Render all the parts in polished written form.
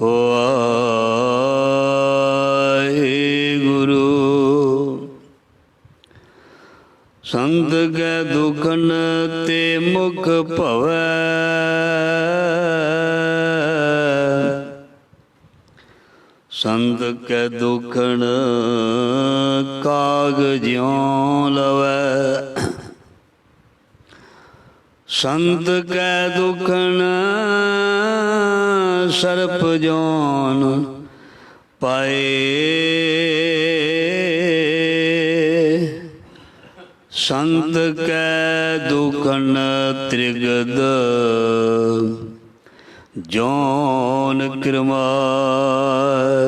वाहिगुरु। संत कै दुखन ते मुख भवै, संत कै दुखन कागज्यों लवै, संत कै दुखन सर्प जौन पाए, संत कै दुखन त्रिगद जौन किरमाय,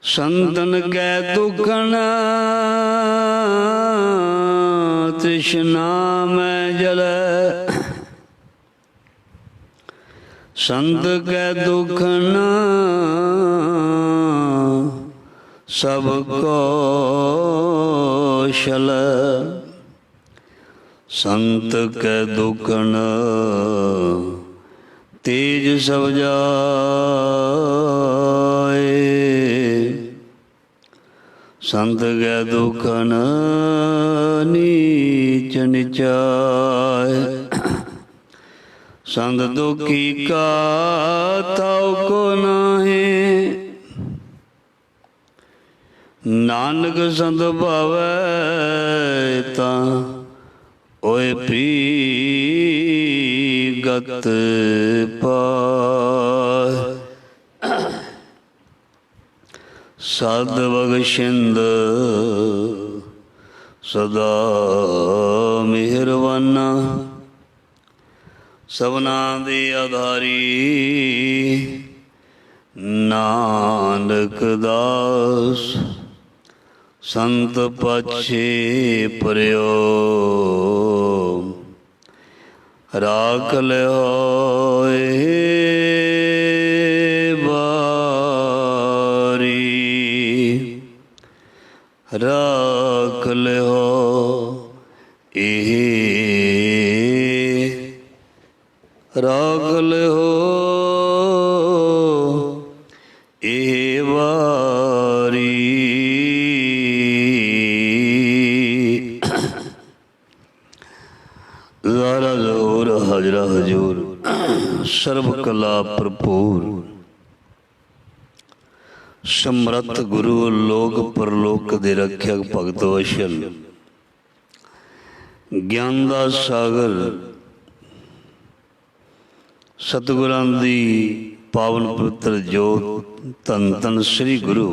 संतन कै दुखन तृष्णा में जलै, संत कै दुखन सब कौशल, संत कै दुखन तेज सब जाए, संत कै दुखन नीच निचाय, संत दुखी का ताऊ को नाहे, नानक संत भावै तां ओए पी गत पाय, सद बख्शिंद सदा मेहरबाना, सबना दे आधारी नानक दास, संत पाछे परयो राख ले होए बारी, राख ले हो राख ले हो ए वारी। ज़ारा ज़ोर हाजरा हजूर, सर्व कला भरपूर, समर्थ गुरु लोक परलोक दे रखियक भगत वशल, ज्ञान दा सागर, सतगुरां दी पावन पवित्र जोत, धन धन श्री गुरु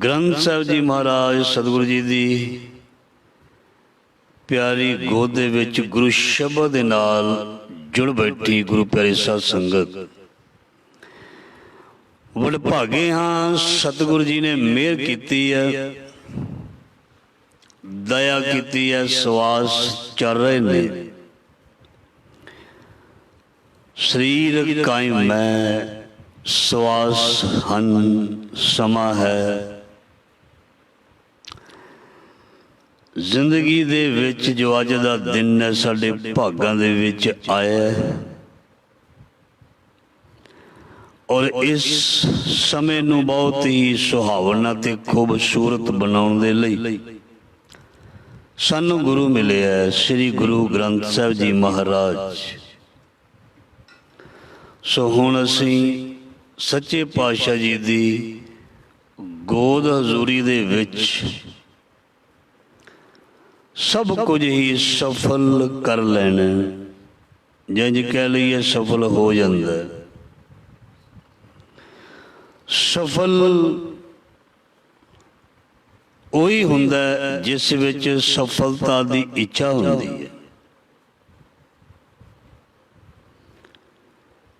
ग्रंथ साहिब जी महाराज सतगुरु जी दी प्यारी गोद दे विच गुरु शब्द दे नाल जुड़ बैठी गुरु प्यारी साध संगत, वडभागे हाँ सतगुरु जी ने मेहर कीती है, दया कीती है, सवास चल रहे ने, शरीर कायम है, सवास हन समा है, जिंदगी दे विच जो अज दा दिन है साडे भागां दे विच आया है, और इस समय नूं बहुत ही सुहावना ते खूबसूरत बनाउण दे लई सानू गुरु मिले है श्री गुरु ग्रंथ साहिब जी महाराज। सो हुण असीं सच्चे पातशाह जी दी गोद हजूरी दे विच सब कुछ ही सफल कर लेना, जिंज कह लईए सफल हो जाता है। सफल वही हुंदा जिस विच सफलता दी इच्छा हुंदी है।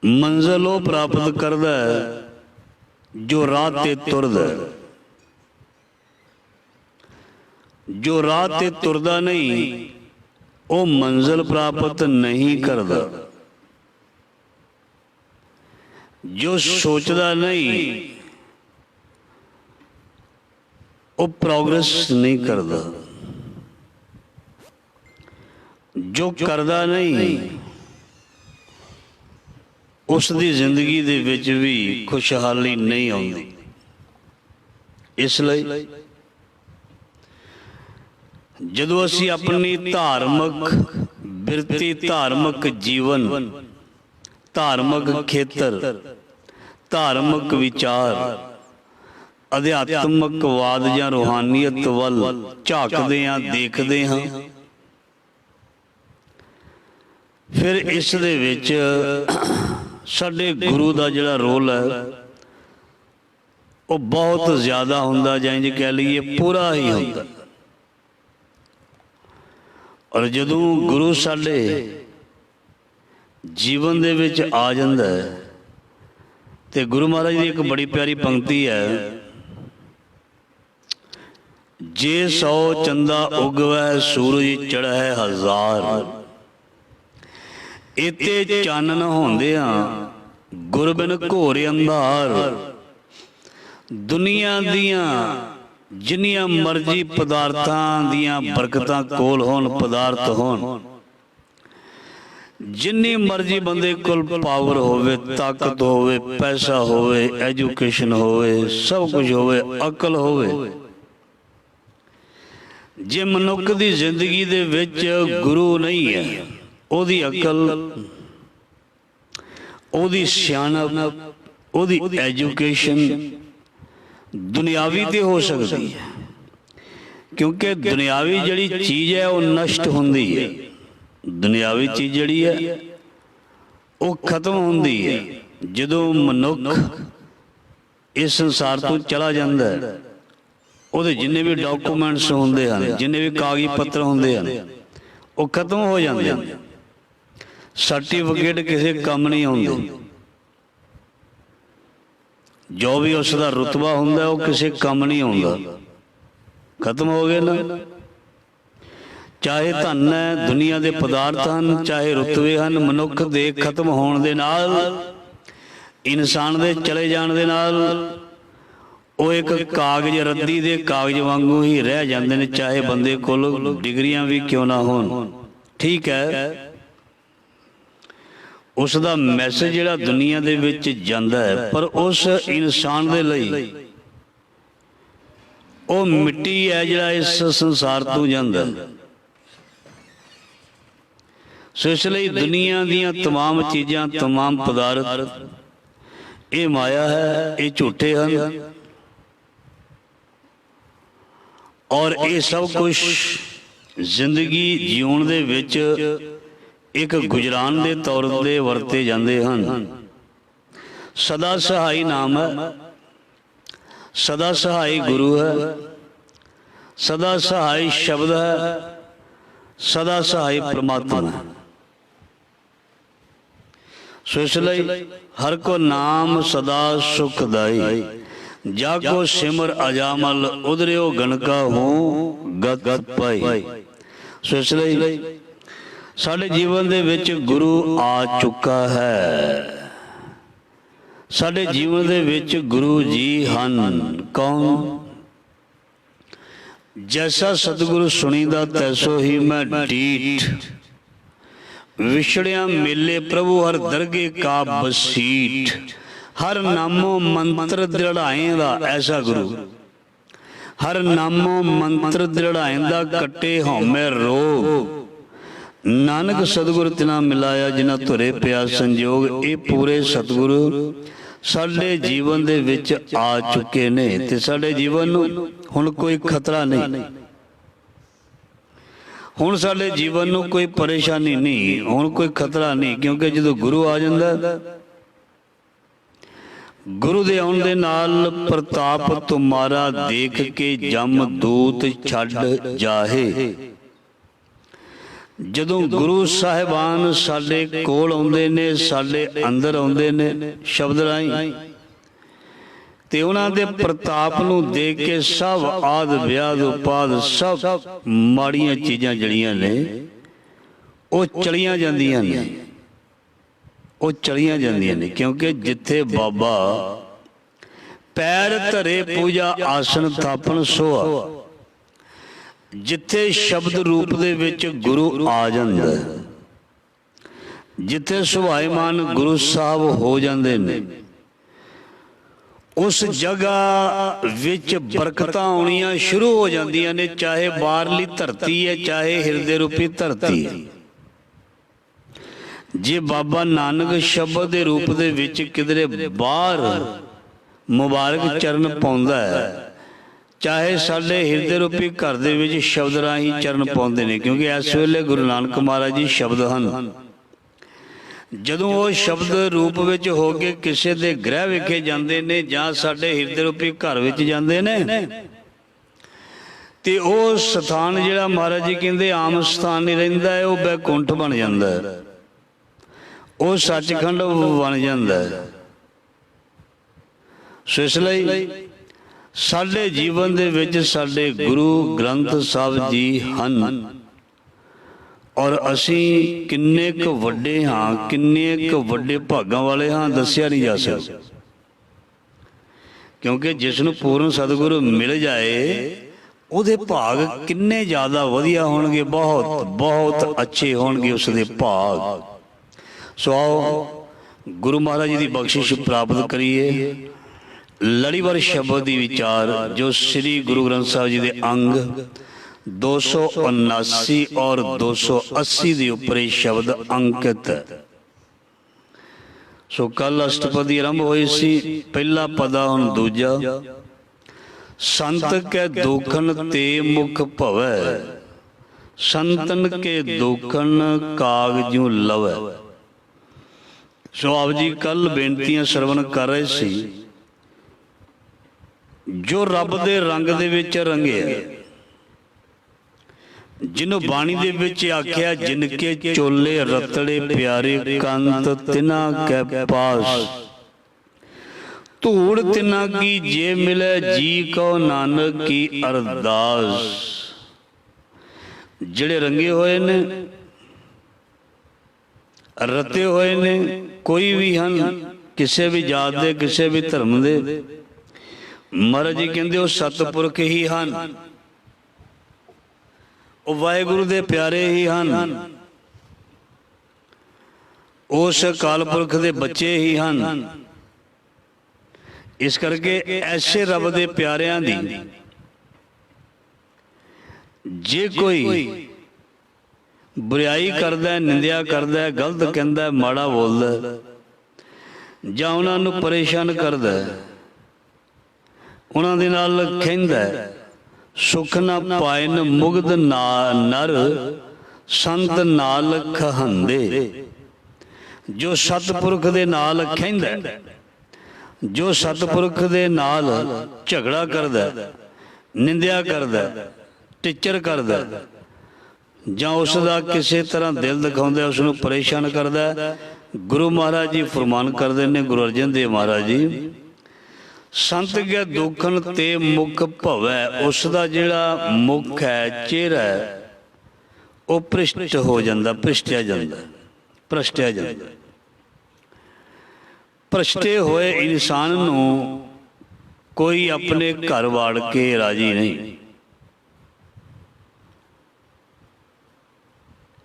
मंजिल वो प्राप्त करदा है जो राह ते तुरदा है, जो राह ते तुरदा नहीं वो मंजिल प्राप्त नहीं करदा, जो सोचदा नहीं वो प्रोग्रेस नहीं करता, जो करदा नहीं ਉਸ ਦੀ ਜ਼ਿੰਦਗੀ ਦੇ ਵਿੱਚ ਵੀ ਖੁਸ਼ਹਾਲੀ ਨਹੀਂ ਆਉਂਦੀ। ਇਸ ਲਈ ਜਦੋਂ ਅਸੀਂ ਆਪਣੀ ਧਾਰਮਿਕ ਬਿਰਤੀ, ਧਾਰਮਿਕ ਜੀਵਨ, ਧਾਰਮਿਕ ਖੇਤਰ, ਧਾਰਮਿਕ ਵਿਚਾਰ, ਅਧਿਆਤਮਕਵਾਦ ਜਾਂ ਰੂਹਾਨੀਅਤ ਵੱਲ ਝਾਕਦੇ ਹਾਂ, ਦੇਖਦੇ ਹਾਂ, ਫਿਰ ਇਸ ਦੇ ਵਿੱਚ ਸਾਡੇ ਗੁਰੂ ਦਾ ਜਿਹੜਾ ਰੋਲ ਹੈ ਉਹ ਬਹੁਤ ਜ਼ਿਆਦਾ ਹੁੰਦਾ, ਜਾਂ ਇੰਝ ਕਹਿ ਲਈਏ ਪੂਰਾ ਹੀ ਹੁੰਦਾ। ਔਰ ਜਦੋਂ ਗੁਰੂ ਸਾਡੇ ਜੀਵਨ ਦੇ ਵਿੱਚ ਆ ਜਾਂਦਾ ਹੈ ਤੇ ਗੁਰੂ ਮਹਾਰਾਜ ਦੀ ਇੱਕ ਬੜੀ ਪਿਆਰੀ ਪੰਕਤੀ ਹੈ, ਜੇ 100 ਚੰਦਾ ਉਗਵੈ ਸੂਰਜ ਚੜ੍ਹੈ ਹਜ਼ਾਰ, ਇਤੇ ਚਾਨਣ ਹੁੰਦਿਆਂ ਗੁਰ ਬਿਨ ਘੋਰ ਅੰਧਾਰ। ਦੁਨੀਆ ਦੀਆਂ ਜਿੰਨੀਆਂ ਮਰਜ਼ੀ ਪਦਾਰਥਾਂ ਦੀਆਂ ਬਰਕਤਾਂ ਕੋਲ ਹੋਣ, ਪਦਾਰਥ ਹੋਣ, ਜਿੰਨੀ ਮਰਜ਼ੀ ਬੰਦੇ ਕੋਲ ਪਾਵਰ ਹੋਵੇ, ਤਾਕਤ ਹੋਵੇ, ਪੈਸਾ ਹੋਵੇ, ਐਜੂਕੇਸ਼ਨ ਹੋਵੇ, ਸਭ ਕੁਝ ਹੋਵੇ, ਅਕਲ ਹੋਵੇ, ਜੇ ਮਨੁੱਖ ਦੀ ਜ਼ਿੰਦਗੀ ਦੇ ਵਿੱਚ ਗੁਰੂ ਨਹੀਂ ਹੈ, ਉਹਦੀ ਅਕਲ, ਉਹਦੀ ਸਿਆਣਪ, ਉਹਦੀ ਐਜੂਕੇਸ਼ਨ ਦੁਨਿਆਵੀ ਤੇ ਹੋ ਸਕਦੀ ਹੈ, ਕਿਉਂਕਿ ਦੁਨਿਆਵੀ ਜਿਹੜੀ ਚੀਜ਼ ਹੈ ਉਹ ਨਸ਼ਟ ਹੁੰਦੀ ਹੈ। ਦੁਨਿਆਵੀ ਚੀਜ਼ ਜਿਹੜੀ ਹੈ ਉਹ ਖਤਮ ਹੁੰਦੀ ਹੈ। ਜਦੋਂ ਮਨੁੱਖ ਇਸ ਸੰਸਾਰ ਤੋਂ ਚਲਾ ਜਾਂਦਾ ਹੈ, ਉਹਦੇ ਜਿੰਨੇ ਵੀ ਡਾਕੂਮੈਂਟਸ ਹੁੰਦੇ ਹਨ, ਜਿੰਨੇ ਵੀ ਕਾਗਜ਼ ਪੱਤਰ ਹੁੰਦੇ ਹਨ, ਉਹ ਖਤਮ ਹੋ ਜਾਂਦੇ ਹਨ। ਸਰਟੀਫਿਕੇਟ ਕਿਸੇ ਕੰਮ ਨਹੀਂ ਆਉਂਦੇ, ਜੋ ਵੀ ਉਸ ਦਾ ਰੁਤਬਾ ਹੁੰਦਾ ਉਹ ਕਿਸੇ ਕੰਮ ਨਹੀਂ ਆਉਂਦਾ, ਖਤਮ ਹੋ ਗਏ ਨਾ। ਚਾਹੇ ਧਨ ਹੈ, ਦੁਨੀਆ ਦੇ ਪਦਾਰਥ ਹਨ, ਚਾਹੇ ਰੁਤਬੇ ਹਨ, ਮਨੁੱਖ ਦੇ ਖਤਮ ਹੋਣ ਦੇ ਨਾਲ, ਇਨਸਾਨ ਦੇ ਚਲੇ ਜਾਣ ਦੇ ਨਾਲ ਉਹ ਇੱਕ ਕਾਗਜ਼, ਰੱਦੀ ਦੇ ਕਾਗਜ਼ ਵਾਂਗੂ ਹੀ ਰਹਿ ਜਾਂਦੇ ਨੇ, ਚਾਹੇ ਬੰਦੇ ਕੋਲ ਡਿਗਰੀਆਂ ਵੀ ਕਿਉਂ ਨਾ ਹੋਣ। ਠੀਕ ਹੈ, ਉਸ ਦਾ ਮੈਸੇਜ ਜਿਹੜਾ ਦੁਨੀਆ ਦੇ ਵਿੱਚ ਜਾਂਦਾ ਹੈ, ਪਰ ਉਸ ਇਨਸਾਨ ਦੇ ਲਈ ਉਹ ਮਿੱਟੀ ਹੈ ਜਿਹੜਾ ਇਸ ਸੰਸਾਰ ਤੋਂ ਜਾਂਦਾ। ਸੋ ਇਸ ਲਈ ਦੁਨੀਆ ਦੀਆਂ ਤਮਾਮ ਚੀਜ਼ਾਂ, ਤਮਾਮ ਪਦਾਰਥ, ਇਹ ਮਾਇਆ ਹੈ, ਇਹ ਝੂਠੇ ਹਨ, ਔਰ ਇਹ ਸਭ ਕੁਝ ਜ਼ਿੰਦਗੀ ਜਿਉਣ ਦੇ ਵਿੱਚ ਇੱਕ ਗੁਜਰਾਨ ਦੇ ਤੌਰ ਤੇ ਵਰਤੇ ਜਾਂਦੇ ਹਨ। ਸਦਾ ਸਹਾਈ ਨਾਮ ਹੈ, ਸਦਾ ਸਹਾਈ ਗੁਰੂ ਹੈ, ਸਦਾ ਸਹਾਈ ਸ਼ਬਦ ਹੈ, ਸਦਾ ਸਹਾਈ ਪ੍ਰਮਾਤਮਾ ਹੈ। ਸੋ ਇਸ ਲਈ ਹਰ ਕੋ ਨਾਮ ਸਦਾ ਸੁਖਦਾਈ, ਜਾ ਕੋ ਸਿਮਰ ਅਜਾਮਲ, ਉਧਰਿਓ ਗਣਕਾ ਹੂੰ ਗਤ ਪਾਈ। ਸੋ ਇਸ ਲਈ ਸਾਡੇ ਜੀਵਨ ਦੇ ਵਿੱਚ ਗੁਰੂ ਆ ਚੁੱਕਾ ਹੈ। ਸਾਡੇ ਜੀਵਨ ਦੇ ਵਿੱਚ ਗੁਰੂ ਜੀ ਹਨ। ਕੌਣ? ਜੈਸਾ ਸਤਿਗੁਰੂ ਸੁਣੀਦਾ ਤੈਸੋ ਹੀ ਮੈਂ ਡੀਠ, ਵਿਛੜਿਆ ਮੇਲੇ ਪ੍ਰਭੂ ਹਰ ਦਰਗੇ ਕਾ ਬਸੀਠ, ਹਰ ਨਾਮੋ ਮੰਤਰ ਦ੍ਰਿੜਾਏਂਦਾ ਐਸਾ ਗੁਰੂ, ਹਰ ਨਾਮੋ ਮੰਤਰ ਦ੍ਰਿੜਾਏਂਦਾ ਕੱਟੇ ਹਉਮੈ ਰੋਗ, ਨਾਨਕ ਸਤਿਗੁਰ ਤਿਨਾ ਮਿਲਾਇਆ ਜਿਨ੍ਹਾਂ ਧੁਰੇ ਪਿਆ ਸੰਜੋਗ। ਇਹ ਪੂਰੇ ਸਤਿਗੁਰੂ ਸਾਡੇ ਜੀਵਨ ਦੇ ਵਿੱਚ ਆ ਚੁੱਕੇ ਨੇ ਤੇ ਸਾਡੇ ਜੀਵਨ ਨੂੰ ਹੁਣ ਕੋਈ ਖਤਰਾ ਨਹੀਂ, ਹੁਣ ਸਾਡੇ ਜੀਵਨ ਨੂੰ ਕੋਈ ਪਰੇਸ਼ਾਨੀ ਨਹੀਂ, ਹੁਣ ਕੋਈ ਖਤਰਾ ਨਹੀਂ, ਕਿਉਂਕਿ ਜਦੋਂ ਗੁਰੂ ਆ ਜਾਂਦਾ, ਗੁਰੂ ਦੇ ਆਉਣ ਦੇ ਨਾਲ ਪ੍ਰਤਾਪ ਤੁਮਾਰਾ ਦੇਖ ਕੇ ਜਮ ਦੂਤ ਛੱਡ ਜਾਹੇ। ਜਦੋਂ ਗੁਰੂ ਸਾਹਿਬਾਨ ਸਾਡੇ ਕੋਲ ਆਉਂਦੇ ਨੇ, ਸਾਡੇ ਅੰਦਰ ਆਉਂਦੇ ਨੇ ਸ਼ਬਦ ਰਾਹੀਂ, ਤੇ ਉਹਨਾਂ ਦੇ ਪ੍ਰਤਾਪ ਨੂੰ ਦੇਖ ਕੇ ਸਭ ਆਦ ਵਿਆਦ ਉਪਾਦ, ਸਭ ਮਾੜੀਆਂ ਚੀਜ਼ਾਂ ਜਿਹੜੀਆਂ ਨੇ ਉਹ ਚਲੀਆਂ ਜਾਂਦੀਆਂ ਨੇ, ਉਹ ਚਲੀਆਂ ਜਾਂਦੀਆਂ ਨੇ। ਕਿਉਂਕਿ ਜਿੱਥੇ ਬਾਬਾ ਪੈਰ ਧਰੇ ਪੂਜਾ ਆਸਣ ਥਾਪਣ ਸੋਆ, ਜਿੱਥੇ ਸ਼ਬਦ ਰੂਪ ਦੇ ਵਿੱਚ ਗੁਰੂ ਆ ਜਾਂਦਾ, ਜਿੱਥੇ ਸੁਭਾਏਮਾਨ ਗੁਰੂ ਸਾਹਿਬ ਹੋ ਜਾਂਦੇ ਨੇ ਉਸ ਜਗ੍ਹਾ ਵਿੱਚ ਬਰਕਤਾਂ ਆਉਣੀਆਂ ਸ਼ੁਰੂ ਹੋ ਜਾਂਦੀਆਂ ਨੇ, ਚਾਹੇ ਬਾਹਰਲੀ ਧਰਤੀ ਹੈ ਚਾਹੇ ਹਿਰਦੇ ਰੂਪੀ ਧਰਤੀ ਹੈ। ਜੇ ਬਾਬਾ ਨਾਨਕ ਸ਼ਬਦ ਦੇ ਰੂਪ ਦੇ ਵਿੱਚ ਕਿਧਰੇ ਬਾਹਰ ਮੁਬਾਰਕ ਚਰਨ ਪਾਉਂਦਾ ਹੈ, ਚਾਹੇ ਸਾਡੇ ਹਿਰਦੇ ਰੂਪੀ ਘਰ ਦੇ ਵਿੱਚ ਸ਼ਬਦ ਰਾਹੀਂ ਚਰਨ ਪਾਉਂਦੇ ਨੇ, ਕਿਉਂਕਿ ਇਸ ਵੇਲੇ ਗੁਰੂ ਨਾਨਕ ਮਹਾਰਾਜ ਜੀ ਸ਼ਬਦ ਹਨ। ਜਦੋਂ ਉਹ ਸ਼ਬਦ ਰੂਪ ਵਿੱਚ ਹੋ ਕੇ ਕਿਸੇ ਦੇ ਗ੍ਰਹਿ ਵਿਖੇ ਜਾਂਦੇ ਨੇ ਜਾਂ ਸਾਡੇ ਹਿਰਦੇ ਰੂਪੀ ਘਰ ਵਿੱਚ ਜਾਂਦੇ ਨੇ, ਤੇ ਉਹ ਸਥਾਨ ਜਿਹੜਾ ਮਹਾਰਾਜ ਜੀ ਕਹਿੰਦੇ ਆਮ ਸਥਾਨ ਨਹੀਂ ਰਹਿੰਦਾ ਹੈ, ਉਹ ਬੈਕੁੰਠ ਬਣ ਜਾਂਦਾ ਹੈ, ਉਹ ਸੱਚਖੰਡ ਬਣ ਜਾਂਦਾ ਹੈ। ਸੋ ਇਸ ਲਈ ਸਾਡੇ ਜੀਵਨ ਦੇ ਵਿੱਚ ਸਾਡੇ ਗੁਰੂ ਗ੍ਰੰਥ ਸਾਹਿਬ ਜੀ ਹਨ, ਔਰ ਅਸੀਂ ਕਿੰਨੇ ਕੁ ਵੱਡੇ ਹਾਂ, ਕਿੰਨੇ ਕੁ ਵੱਡੇ ਭਾਗਾਂ ਵਾਲੇ ਹਾਂ, ਦੱਸਿਆ ਨਹੀਂ ਜਾ ਸਕਦਾ। ਕਿਉਂਕਿ ਜਿਸ ਨੂੰ ਪੂਰਨ ਸਤਿਗੁਰੂ ਮਿਲ ਜਾਏ ਉਹਦੇ ਭਾਗ ਕਿੰਨੇ ਜ਼ਿਆਦਾ ਵਧੀਆ ਹੋਣਗੇ, ਬਹੁਤ ਬਹੁਤ ਅੱਛੇ ਹੋਣਗੇ ਉਸ ਦੇ ਭਾਗ। ਸੋ ਆਓ ਗੁਰੂ ਮਹਾਰਾਜ ਜੀ ਦੀ ਬਖਸ਼ਿਸ਼ ਪ੍ਰਾਪਤ ਕਰੀਏ। ਲੜੀਵਾਰ ਸ਼ਬਦ ਦੀ ਵਿਚਾਰ ਜੋ ਸ੍ਰੀ ਗੁਰੂ ਗ੍ਰੰਥ ਸਾਹਿਬ ਜੀ ਦੇ ਅੰਗ 279 ਔਰ 280 ਦੇ ਉੱਪਰ ਇਹ ਸ਼ਬਦ ਅੰਕਿਤ ਹੈ। ਸੋ ਕੱਲ ਅਸ਼ਟਪਦੀ ਆਰੰਭ ਹੋਈ ਸੀ, ਪਹਿਲਾ ਪਦਾ ਹੁਣ ਦੂਜਾ। ਸੰਤ ਕੈ ਦੋਖਨ ਤੇ ਮੁਖ ਭਵੈ, ਸੰਤਨ ਕੇ ਦੋਖਨ ਕਾਗਜੂ ਲਵੈ। ਸੋ ਆਪ ਜੀ ਕੱਲ ਬੇਨਤੀਆਂ ਸਰਵਣ ਕਰ ਰਹੇ ਸੀ। ਜੋ ਰੱਬ ਦੇ ਰੰਗ ਦੇ ਵਿੱਚ ਰੰਗਿਆ, ਜਿਹਨੂੰ ਬਾਣੀ ਦੇ ਵਿੱਚ ਆਖਿਆ ਜਿਨ ਕੇ ਚੋਲੇ ਰਤੜੇ ਪਿਆਰੇ ਕੰਤ ਤਿਨਾ ਕੈ ਪਾਸ, ਧੂੜ ਤਿਨਾ ਕੀ ਜੇ ਮਿਲੇ ਜੀ ਕੋ ਨਾਨਕ ਕੀ ਅਰਦਾਸ। ਜਿਹੜੇ ਰੰਗੇ ਹੋਏ ਨੇ, ਰਤੇ ਹੋਏ ਨੇ, ਕੋਈ ਵੀ ਹਨ, ਕਿਸੇ ਵੀ ਜਾਤ ਦੇ, ਕਿਸੇ ਵੀ ਧਰਮ ਦੇ, ਮਹਾਰਾਜ ਜੀ ਕਹਿੰਦੇ ਉਹ ਸਤਿਪੁਰਖ ਹੀ ਹਨ, ਉਹ ਵਾਹਿਗੁਰੂ ਦੇ ਪਿਆਰੇ ਹੀ ਹਨ, ਉਸ ਅਕਾਲ ਪੁਰਖ ਦੇ ਬੱਚੇ ਹੀ ਹਨ। ਇਸ ਕਰਕੇ ਐਸੇ ਰੱਬ ਦੇ ਪਿਆਰਿਆਂ ਦੀ ਜੇ ਕੋਈ ਬੁਰਾਈ ਕਰਦਾ, ਨਿੰਦਿਆ ਕਰਦਾ, ਗਲਤ ਕਹਿੰਦਾ, ਮਾੜਾ ਬੋਲਦਾ ਜਾਂ ਉਹਨਾਂ ਨੂੰ ਪਰੇਸ਼ਾਨ ਕਰਦਾ, ਉਹਨਾਂ ਦੇ ਨਾਲ ਖਹਿੰਦਾ, ਸੁਖ ਨਾ ਪਾਇਨ ਮੁਗਧ ਨਰ ਸੰਤ ਨਾਲ ਖਹੰਦੇ। ਜੋ ਸਤਿਪੁਰਖ ਦੇ ਨਾਲ ਖਹਿੰਦਾ, ਜੋ ਸਤਿਪੁਰਖ ਦੇ ਨਾਲ ਝਗੜਾ ਕਰਦਾ, ਨਿੰਦਿਆ ਕਰਦਾ, ਟਿੱਚਰ ਕਰਦਾ, ਜਾਂ ਉਸ ਦਾ ਕਿਸੇ ਤਰ੍ਹਾਂ ਦਿਲ ਦਿਖਾਉਂਦਾ, ਉਸ ਨੂੰ ਪਰੇਸ਼ਾਨ ਕਰਦਾ, ਗੁਰੂ ਮਹਾਰਾਜ ਜੀ ਫਰਮਾਨ ਕਰਦੇ ਨੇ, ਗੁਰੂ ਅਰਜਨ ਦੇਵ ਮਹਾਰਾਜ ਜੀ, ਸੰਤ ਕੇ ਦੋਖਨ ਤੇ ਮੁਖ ਭਵੈ, ਉਸ ਦਾ ਜਿਹੜਾ ਮੁਖ ਹੈ, ਚਿਹਰਾ ਹੈ, ਉਹ ਭ੍ਰਿਸ਼ਟ ਹੋ ਜਾਂਦਾ, ਭ੍ਰਿਸ਼ਟਿਆ ਜਾਂਦਾ, ਭ੍ਰਸ਼ਟਿਆ ਜਾਂਦਾ। ਭ੍ਰਸ਼ਟੇ ਹੋਏ ਇਨਸਾਨ ਨੂੰ ਕੋਈ ਆਪਣੇ ਘਰ ਵਾੜ ਕੇ ਰਾਜੀ ਨਹੀਂ।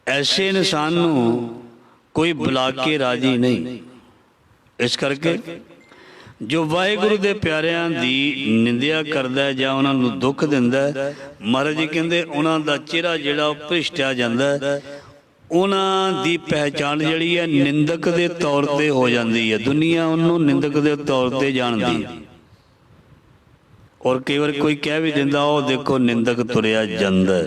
ਐਸੇ ਇਨਸਾਨ ਨੂੰ ਕੋਈ ਬੁਲਾ ਕੇ ਰਾਜੀ ਨਹੀਂ। ਇਸ ਕਰਕੇ ਜੋ ਵਾਹਿਗੁਰੂ ਦੇ ਪਿਆਰਿਆਂ ਦੀ ਨਿੰਦਿਆ ਕਰਦਾ ਜਾਂ ਉਹਨਾਂ ਨੂੰ ਦੁੱਖ ਦਿੰਦਾ, ਮਹਾਰਾਜ ਜੀ ਕਹਿੰਦੇ ਉਹਨਾਂ ਦਾ ਚਿਹਰਾ ਜਿਹੜਾ ਉਹ ਭ੍ਰਿਸ਼ਟਿਆ ਜਾਂਦਾ, ਉਹਨਾਂ ਦੀ ਪਹਿਚਾਣ ਜਿਹੜੀ ਹੈ ਨਿੰਦਕ ਦੇ ਤੌਰ ਤੇ ਹੋ ਜਾਂਦੀ ਹੈ। ਦੁਨੀਆ ਉਹਨੂੰ ਨਿੰਦਕ ਦੇ ਤੌਰ ਤੇ ਜਾਣਦੀ ਹੈ। ਔਰ ਕਈ ਵਾਰ ਕੋਈ ਕਹਿ ਵੀ ਦਿੰਦਾ, ਉਹ ਦੇਖੋ ਨਿੰਦਕ ਤੁਰਿਆ ਜਾਂਦਾ।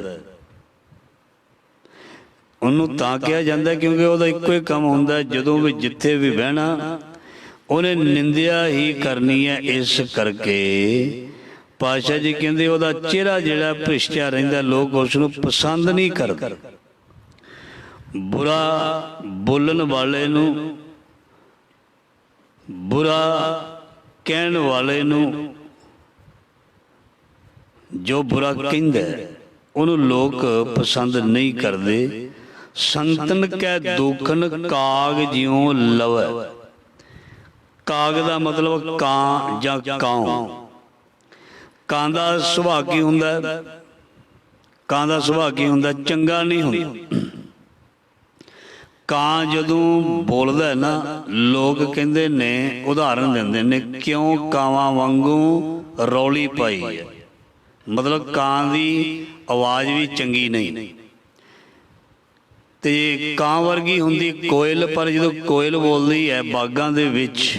ਉਹਨੂੰ ਤਾਂ ਕਿਹਾ ਜਾਂਦਾ ਕਿਉਂਕਿ ਉਹਦਾ ਇੱਕੋ ਹੀ ਕੰਮ ਹੁੰਦਾ, ਜਦੋਂ ਵੀ ਜਿੱਥੇ ਵੀ ਬਹਿਣਾ ਉਹਨੇ ਨਿੰਦਿਆ ਹੀ ਕਰਨੀ ਹੈ। ਇਸ ਕਰਕੇ ਪਾਤਸ਼ਾਹ ਜੀ ਕਹਿੰਦੇ ਉਹਦਾ ਚਿਹਰਾ ਜਿਹੜਾ ਭ੍ਰਿਸ਼ਟਿਆ ਰਹਿੰਦਾ, ਲੋਕ ਉਸ ਨੂੰ ਪਸੰਦ ਨਹੀਂ ਕਰਦੇ। ਬੁਰਾ ਬੋਲਣ ਵਾਲੇ ਨੂੰ, ਬੁਰਾ ਕਹਿਣ ਵਾਲੇ ਨੂੰ, ਜੋ ਬੁਰਾ ਕਹਿੰਦਾ ਉਹਨੂੰ ਲੋਕ ਪਸੰਦ ਨਹੀਂ ਕਰਦੇ। ਸੰਤਨ ਕੈ ਦੋਖਨ ਕਾਗ ਜਿਉ ਲਵੈ। ਕਾਗ ਦਾ ਮਤਲਬ ਕਾਂ ਜਾਂ ਕਾਉ। ਕਾਂ ਦਾ ਸੁਭਾਅ ਕੀ ਹੁੰਦਾ? ਕਾਂ ਦਾ ਸੁਭਾਅ ਕੀ ਹੁੰਦਾ? ਚੰਗਾ ਨਹੀਂ ਹੁੰਦਾ। ਕਾਂ ਜਦੋਂ ਬੋਲਦਾ ਹੈ ਨਾ, ਲੋਕ ਕਹਿੰਦੇ ਨੇ, ਉਦਾਹਰਨ ਦਿੰਦੇ ਨੇ, ਕਿਉਂ ਕਾਵਾਂ ਵਾਂਗੂ ਰੌਲੀ ਪਾਈ ਹੈ। ਮਤਲਬ ਕਾਂ ਦੀ ਆਵਾਜ਼ ਵੀ ਚੰਗੀ ਨਹੀਂ, ਤੇ ਕਾਂ ਵਰਗੀ ਹੁੰਦੀ ਕੋਇਲ। ਪਰ ਜਦੋਂ ਕੋਇਲ ਬੋਲਦੀ ਹੈ ਬਾਗਾਂ ਦੇ ਵਿੱਚ,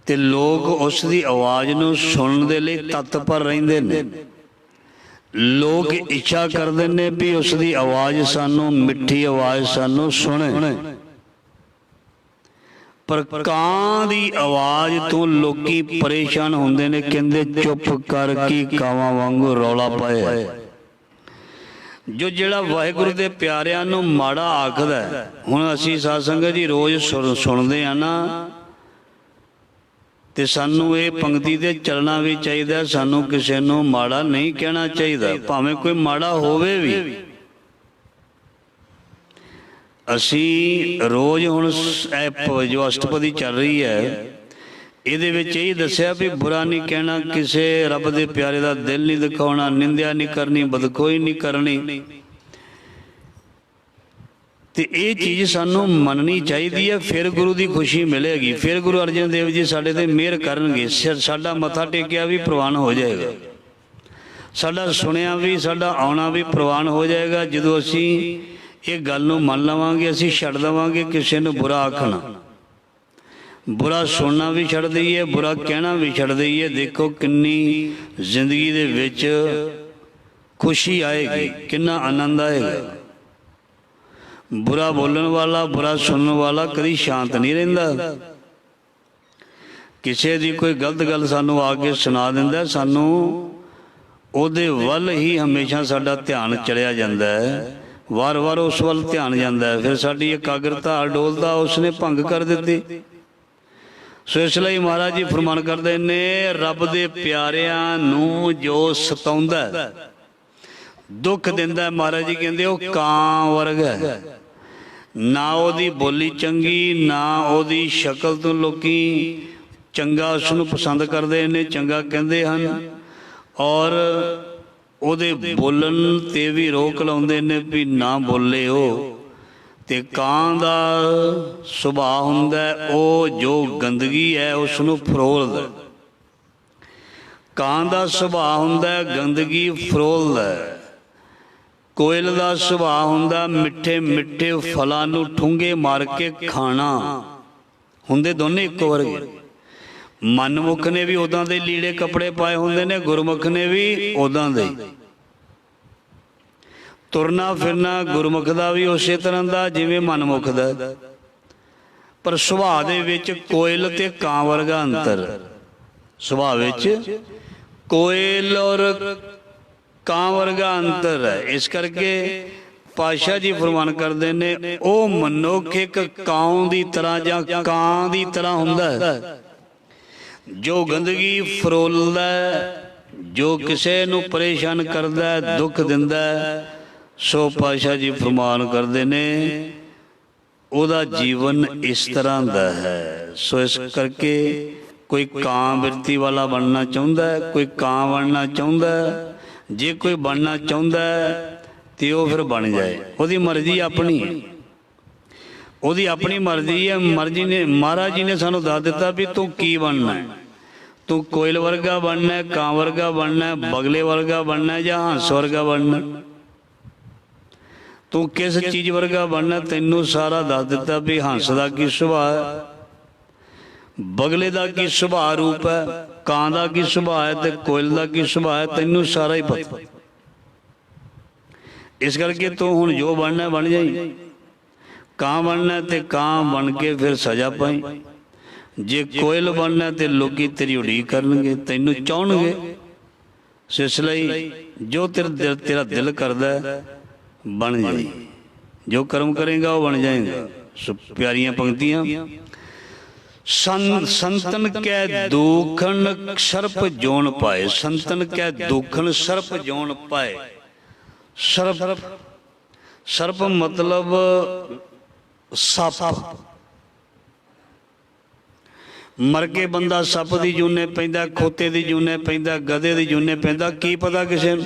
ਤੇ ਲੋਕ ਉਸ ਦੀ ਆਵਾਜ਼ ਨੂੰ ਸੁਣਨ ਦੇ ਲਈ ਤਤਪਰ ਰਹਿੰਦੇ ਨੇ। ਲੋਕ ਇੱਛਾ ਕਰਦੇ ਨੇ ਵੀ ਉਸ ਦੀ ਆਵਾਜ਼ ਸਾਨੂੰ, ਮਿੱਠੀ ਆਵਾਜ਼ ਸਾਨੂੰ ਸੁਣੇ। ਪਰ ਕਾਂ ਦੀ ਆਵਾਜ਼ ਤੋਂ ਲੋਕੀ ਪਰੇਸ਼ਾਨ ਹੁੰਦੇ ਨੇ, ਕਹਿੰਦੇ ਚੁੱਪ ਕਰ ਕੀ ਕਾਵਾਂ ਵਾਂਗੂ ਰੌਲਾ ਪਾਇਆ। ਜਿਹੜਾ ਵਾਹਿਗੁਰੂ ਦੇ ਪਿਆਰਿਆਂ ਨੂੰ ਮਾੜਾ ਆਖਦਾ, ਹੁਣ ਅਸੀਂ ਸਾਧ ਸੰਗਤ ਜੀ ਰੋਜ਼ ਸੁਣਦੇ ਆ ਨਾ, ਤੇ ਸਾਨੂੰ ਇਹ ਪੰਕਤੀ ਤੇ ਚੱਲਣਾ ਵੀ ਚਾਹੀਦਾ। ਸਾਨੂੰ ਕਿਸੇ ਨੂੰ ਮਾੜਾ ਨਹੀਂ ਕਹਿਣਾ ਚਾਹੀਦਾ, ਭਾਵੇਂ ਕੋਈ ਮਾੜਾ ਹੋਵੇ ਵੀ। ਅਸੀਂ ਰੋਜ਼ ਹੁਣ ਜੋ ਅਸ਼ਟਪਦੀ ਚੱਲ ਰਹੀ ਹੈ, ਇਹਦੇ ਵਿੱਚ ਇਹ ਦੱਸਿਆ ਵੀ ਬੁਰਾ ਨਹੀਂ ਕਹਿਣਾ, ਕਿਸੇ ਰੱਬ ਦੇ ਪਿਆਰੇ ਦਾ ਦਿਲ ਨਹੀਂ ਦਿਖਾਉਣਾ, ਨਿੰਦਿਆ ਨਹੀਂ ਕਰਨੀ, ਬਦਖੋਈ ਨਹੀਂ ਕਰਨੀ। ਤੇ ਇਹ ਚੀਜ਼ ਸਾਨੂੰ ਮੰਨਣੀ ਚਾਹੀਦੀ ਹੈ, ਫਿਰ ਗੁਰੂ ਦੀ ਖੁਸ਼ੀ ਮਿਲੇਗੀ। ਫਿਰ ਗੁਰੂ ਅਰਜਨ ਦੇਵ ਜੀ ਸਾਡੇ ਤੇ ਮਿਹਰ ਕਰਨਗੇ, ਸਾਡਾ ਮੱਥਾ ਟੇਕਿਆ ਵੀ ਪ੍ਰਵਾਨ ਹੋ ਜਾਏਗਾ, ਸਾਡਾ ਸੁਣਿਆ ਵੀ, ਸਾਡਾ ਆਉਣਾ ਵੀ ਪ੍ਰਵਾਨ ਹੋ ਜਾਏਗਾ। ਜਦੋਂ ਅਸੀਂ ਇਹ ਗੱਲ ਨੂੰ ਮੰਨ ਲਵਾਂਗੇ, ਅਸੀਂ ਛੱਡ ਦੇਵਾਂਗੇ ਕਿਸੇ ਨੂੰ ਬੁਰਾ ਆਖਣਾ, ਬੁਰਾ ਸੁਣਨਾ ਵੀ ਛੱਡ ਦਈਏ, ਬੁਰਾ ਕਹਿਣਾ ਵੀ ਛੱਡ ਦਈਏ। ਦੇਖੋ ਕਿੰਨੀ ਜ਼ਿੰਦਗੀ ਦੇ ਵਿੱਚ ਖੁਸ਼ੀ ਆਏਗੀ, ਕਿੰਨਾ ਆਨੰਦ ਆਏਗਾ। ਬੁਰਾ ਬੋਲਣ ਵਾਲਾ, ਬੁਰਾ ਸੁਣਨ ਵਾਲਾ ਕਦੀ ਸ਼ਾਂਤ ਨਹੀਂ ਰਹਿੰਦਾ। ਕਿਸੇ ਦੀ ਕੋਈ ਗਲਤ ਗੱਲ ਸਾਨੂੰ ਆ ਕੇ ਸੁਣਾ ਦਿੰਦਾ, ਸਾਨੂੰ ਉਹਦੇ ਵੱਲ ਹੀ ਹਮੇਸ਼ਾ ਸਾਡਾ ਧਿਆਨ ਚਲਿਆ ਜਾਂਦਾ ਹੈ, ਵਾਰ-ਵਾਰ ਉਸ ਵੱਲ ਧਿਆਨ ਜਾਂਦਾ ਹੈ। ਫਿਰ ਸਾਡੀ ਇਕਾਗਰਤਾ ਡੋਲਦਾ, ਉਸਨੇ ਭੰਗ ਕਰ ਦਿੱਤੀ। ਸੋ ਇਸ ਲਈ ਮਹਾਰਾਜ ਜੀ ਫਰਮਾਨ ਕਰਦੇ ਨੇ, ਰੱਬ ਦੇ ਪਿਆਰਿਆਂ ਨੂੰ ਜੋ ਸਤਾਉਂਦਾ, ਦੁੱਖ ਦਿੰਦਾ, ਮਹਾਰਾਜ ਜੀ ਕਹਿੰਦੇ ਉਹ ਕਾਂ ਵਰਗਾ ਹੈ। ਨਾ ਉਹਦੀ ਬੋਲੀ ਚੰਗੀ, ਨਾ ਉਹਦੀ ਸ਼ਕਲ ਤੋਂ ਲੋਕੀ ਚੰਗਾ ਉਸਨੂੰ ਪਸੰਦ ਕਰਦੇ ਨੇ, ਚੰਗਾ ਕਹਿੰਦੇ ਹਨ, ਔਰ ਉਹਦੇ ਬੋਲਣ ਤੇ ਵੀ ਰੋਕ ਲਾਉਂਦੇ ਨੇ ਵੀ ਨਾ ਬੋਲੇ ਉਹ। ਤੇ ਕਾਂ ਦਾ ਸੁਭਾਅ ਹੁੰਦਾ, ਉਹ ਜੋ ਗੰਦਗੀ ਹੈ ਉਸ ਨੂੰ ਫਰੋਲਦਾ। ਕਾਂ ਦਾ ਸੁਭਾਅ ਹੁੰਦਾ ਗੰਦਗੀ ਫਰੋਲਦਾ। ਕੋਇਲ ਦਾ ਸੁਭਾਅ ਹੁੰਦਾ ਮਿੱਠੇ ਮਿੱਠੇ ਫਲਾਂ ਨੂੰ ਠੁੰਗੇ ਮਾਰ ਕੇ ਖਾਣਾ। ਹੁੰਦੇ ਦੋਨੇ ਇੱਕੋ ਵਰਗੇ। ਮਨਮੁਖ ਨੇ ਵੀ ਉਦਾਂ ਦੇ ਲੀੜੇ ਕੱਪੜੇ ਪਾਏ ਹੁੰਦੇ ਨੇ, ਗੁਰਮੁਖ ਨੇ ਵੀ ਉਦਾਂ ਦੇ। ਤੁਰਨਾ ਫਿਰਨਾ ਗੁਰਮੁਖ ਦਾ ਵੀ ਉਸੇ ਤਰ੍ਹਾਂ ਦਾ ਜਿਵੇਂ ਮਨਮੁਖ ਦਾ। ਪਰ ਸੁਭਾਅ ਦੇ ਵਿੱਚ ਕੋਇਲ ਤੇ ਕਾਂ ਵਰਗਾ ਅੰਤਰ। ਸੁਭਾਅ ਵਿੱਚ ਕੋਇਲ ਔਰ ਕਾਂ ਵਰਗਾ ਅੰਤਰ ਹੈ। ਇਸ ਕਰਕੇ ਪਾਤਸ਼ਾਹ ਜੀ ਫਰਮਾਨ ਕਰਦੇ ਨੇ, ਉਹ ਮਨੁੱਖ ਇੱਕ ਕਾਂ ਦੀ ਤਰ੍ਹਾਂ ਜਾਂ ਕਾਂ ਦੀ ਤਰ੍ਹਾਂ ਹੁੰਦਾ ਹੈ, ਜੋ ਗੰਦਗੀ ਫਰੋਲਦਾ, ਜੋ ਕਿਸੇ ਨੂੰ ਪਰੇਸ਼ਾਨ ਕਰਦਾ, ਦੁੱਖ ਦਿੰਦਾ। ਸੋ ਪਾਤਸ਼ਾਹ ਜੀ ਫਰਮਾਨ ਕਰਦੇ ਨੇ, ਉਹਦਾ ਜੀਵਨ ਇਸ ਤਰ੍ਹਾਂ ਦਾ ਹੈ। ਸੋ ਇਸ ਕਰਕੇ ਕੋਈ ਕਾਂ ਬਿਰਤੀ ਵਾਲਾ ਬਣਨਾ ਚਾਹੁੰਦਾ, ਕੋਈ ਕਾਂ ਬਣਨਾ ਚਾਹੁੰਦਾ। ਜੇ ਕੋਈ ਬਣਨਾ ਚਾਹੁੰਦਾ ਤੇ ਉਹ ਫਿਰ ਬਣ ਜਾਏ, ਉਹਦੀ ਮਰਜ਼ੀ ਆਪਣੀ ਹੈ, ਉਹਦੀ ਆਪਣੀ ਮਰਜ਼ੀ ਹੈ। ਮਰਜ਼ੀ ਨੇ ਮਹਾਰਾਜ ਜੀ ਨੇ ਸਾਨੂੰ ਦੱਸ ਦਿੱਤਾ ਵੀ ਤੂੰ ਕੀ ਬਣਨਾ ਹੈ। ਤੂੰ ਕੋਇਲ ਵਰਗਾ ਬਣਨਾ, ਕਾਂ ਵਰਗਾ ਬਣਨਾ, ਬਗਲੇ ਵਰਗਾ ਬਣਨਾ ਜਾਂ ਹੰਸ ਵਰਗਾ ਬਣਨਾ। ਤੂੰ ਕਿਸ ਚੀਜ਼ ਵਰਗਾ ਬਣਨਾ ਤੈਨੂੰ ਸਾਰਾ ਦੱਸ ਦਿੱਤਾ ਵੀ ਹੰਸ ਦਾ ਕੀ ਸੁਭਾਅ ਹੈ, ਬਗਲੇ ਦਾ ਕੀ ਸੁਭਾਅ ਰੂਪ ਹੈ, ਕਾਂ ਦਾ ਕੀ ਸੁਭਾਅ ਹੈ ਤੇ ਕੋਇਲ ਦਾ ਕੀ ਸੁਭਾਅ ਹੈ, ਤੈਨੂੰ ਸਾਰਾ ਹੀ ਪਤਾ। ਇਸ ਕਰਕੇ ਤੂੰ ਹੁਣ ਜੋ ਬਣਨਾ ਬਣ ਜਾਈ। ਕਾਂ ਬਣਨਾ ਤੇ ਕਾਂ ਬਣ ਕੇ ਫਿਰ ਸਜ਼ਾ ਪਾਈ। ਜੇ ਕੋਇਲ ਬਣਨਾ ਤੇ ਲੋਕੀ ਤੇਰੀ ਉਡੀਕ ਕਰਨਗੇ, ਤੈਨੂੰ ਚਾਹਣਗੇ। ਇਸ ਲਈ ਜੋ ਤੇਰਾ ਦਿਲ ਕਰਦਾ ਬਣ ਜਾਏ, ਜੋ ਕਰਮ ਕਰੇਗਾ ਉਹ ਬਣ ਜਾਏਗਾ। ਸੋ ਪਿਆਰੀਆਂ ਪੰਕਤੀਆਂ। ਸੰਤਨ ਕੈ ਦੂਖਣ ਸਰਪ ਜੋਨ ਪਾਏ। ਸੰਤਨ ਕੈ ਦੂਖਣ ਸਰਪ ਜੋਨ ਪਾਏ। ਸਰਪ ਮਤਲਬ ਸੱਪ। ਮਰ ਕੇ ਬੰਦਾ ਸੱਪ ਦੀ ਜੂਨੇ ਪੈਂਦਾ, ਖੋਤੇ ਦੀ ਜੂਨੇ ਪੈਂਦਾ, ਗਧੇ ਦੀ ਜੂਨੇ ਪੈਂਦਾ। ਕੀ ਪਤਾ ਕਿਸੇ ਨੂੰ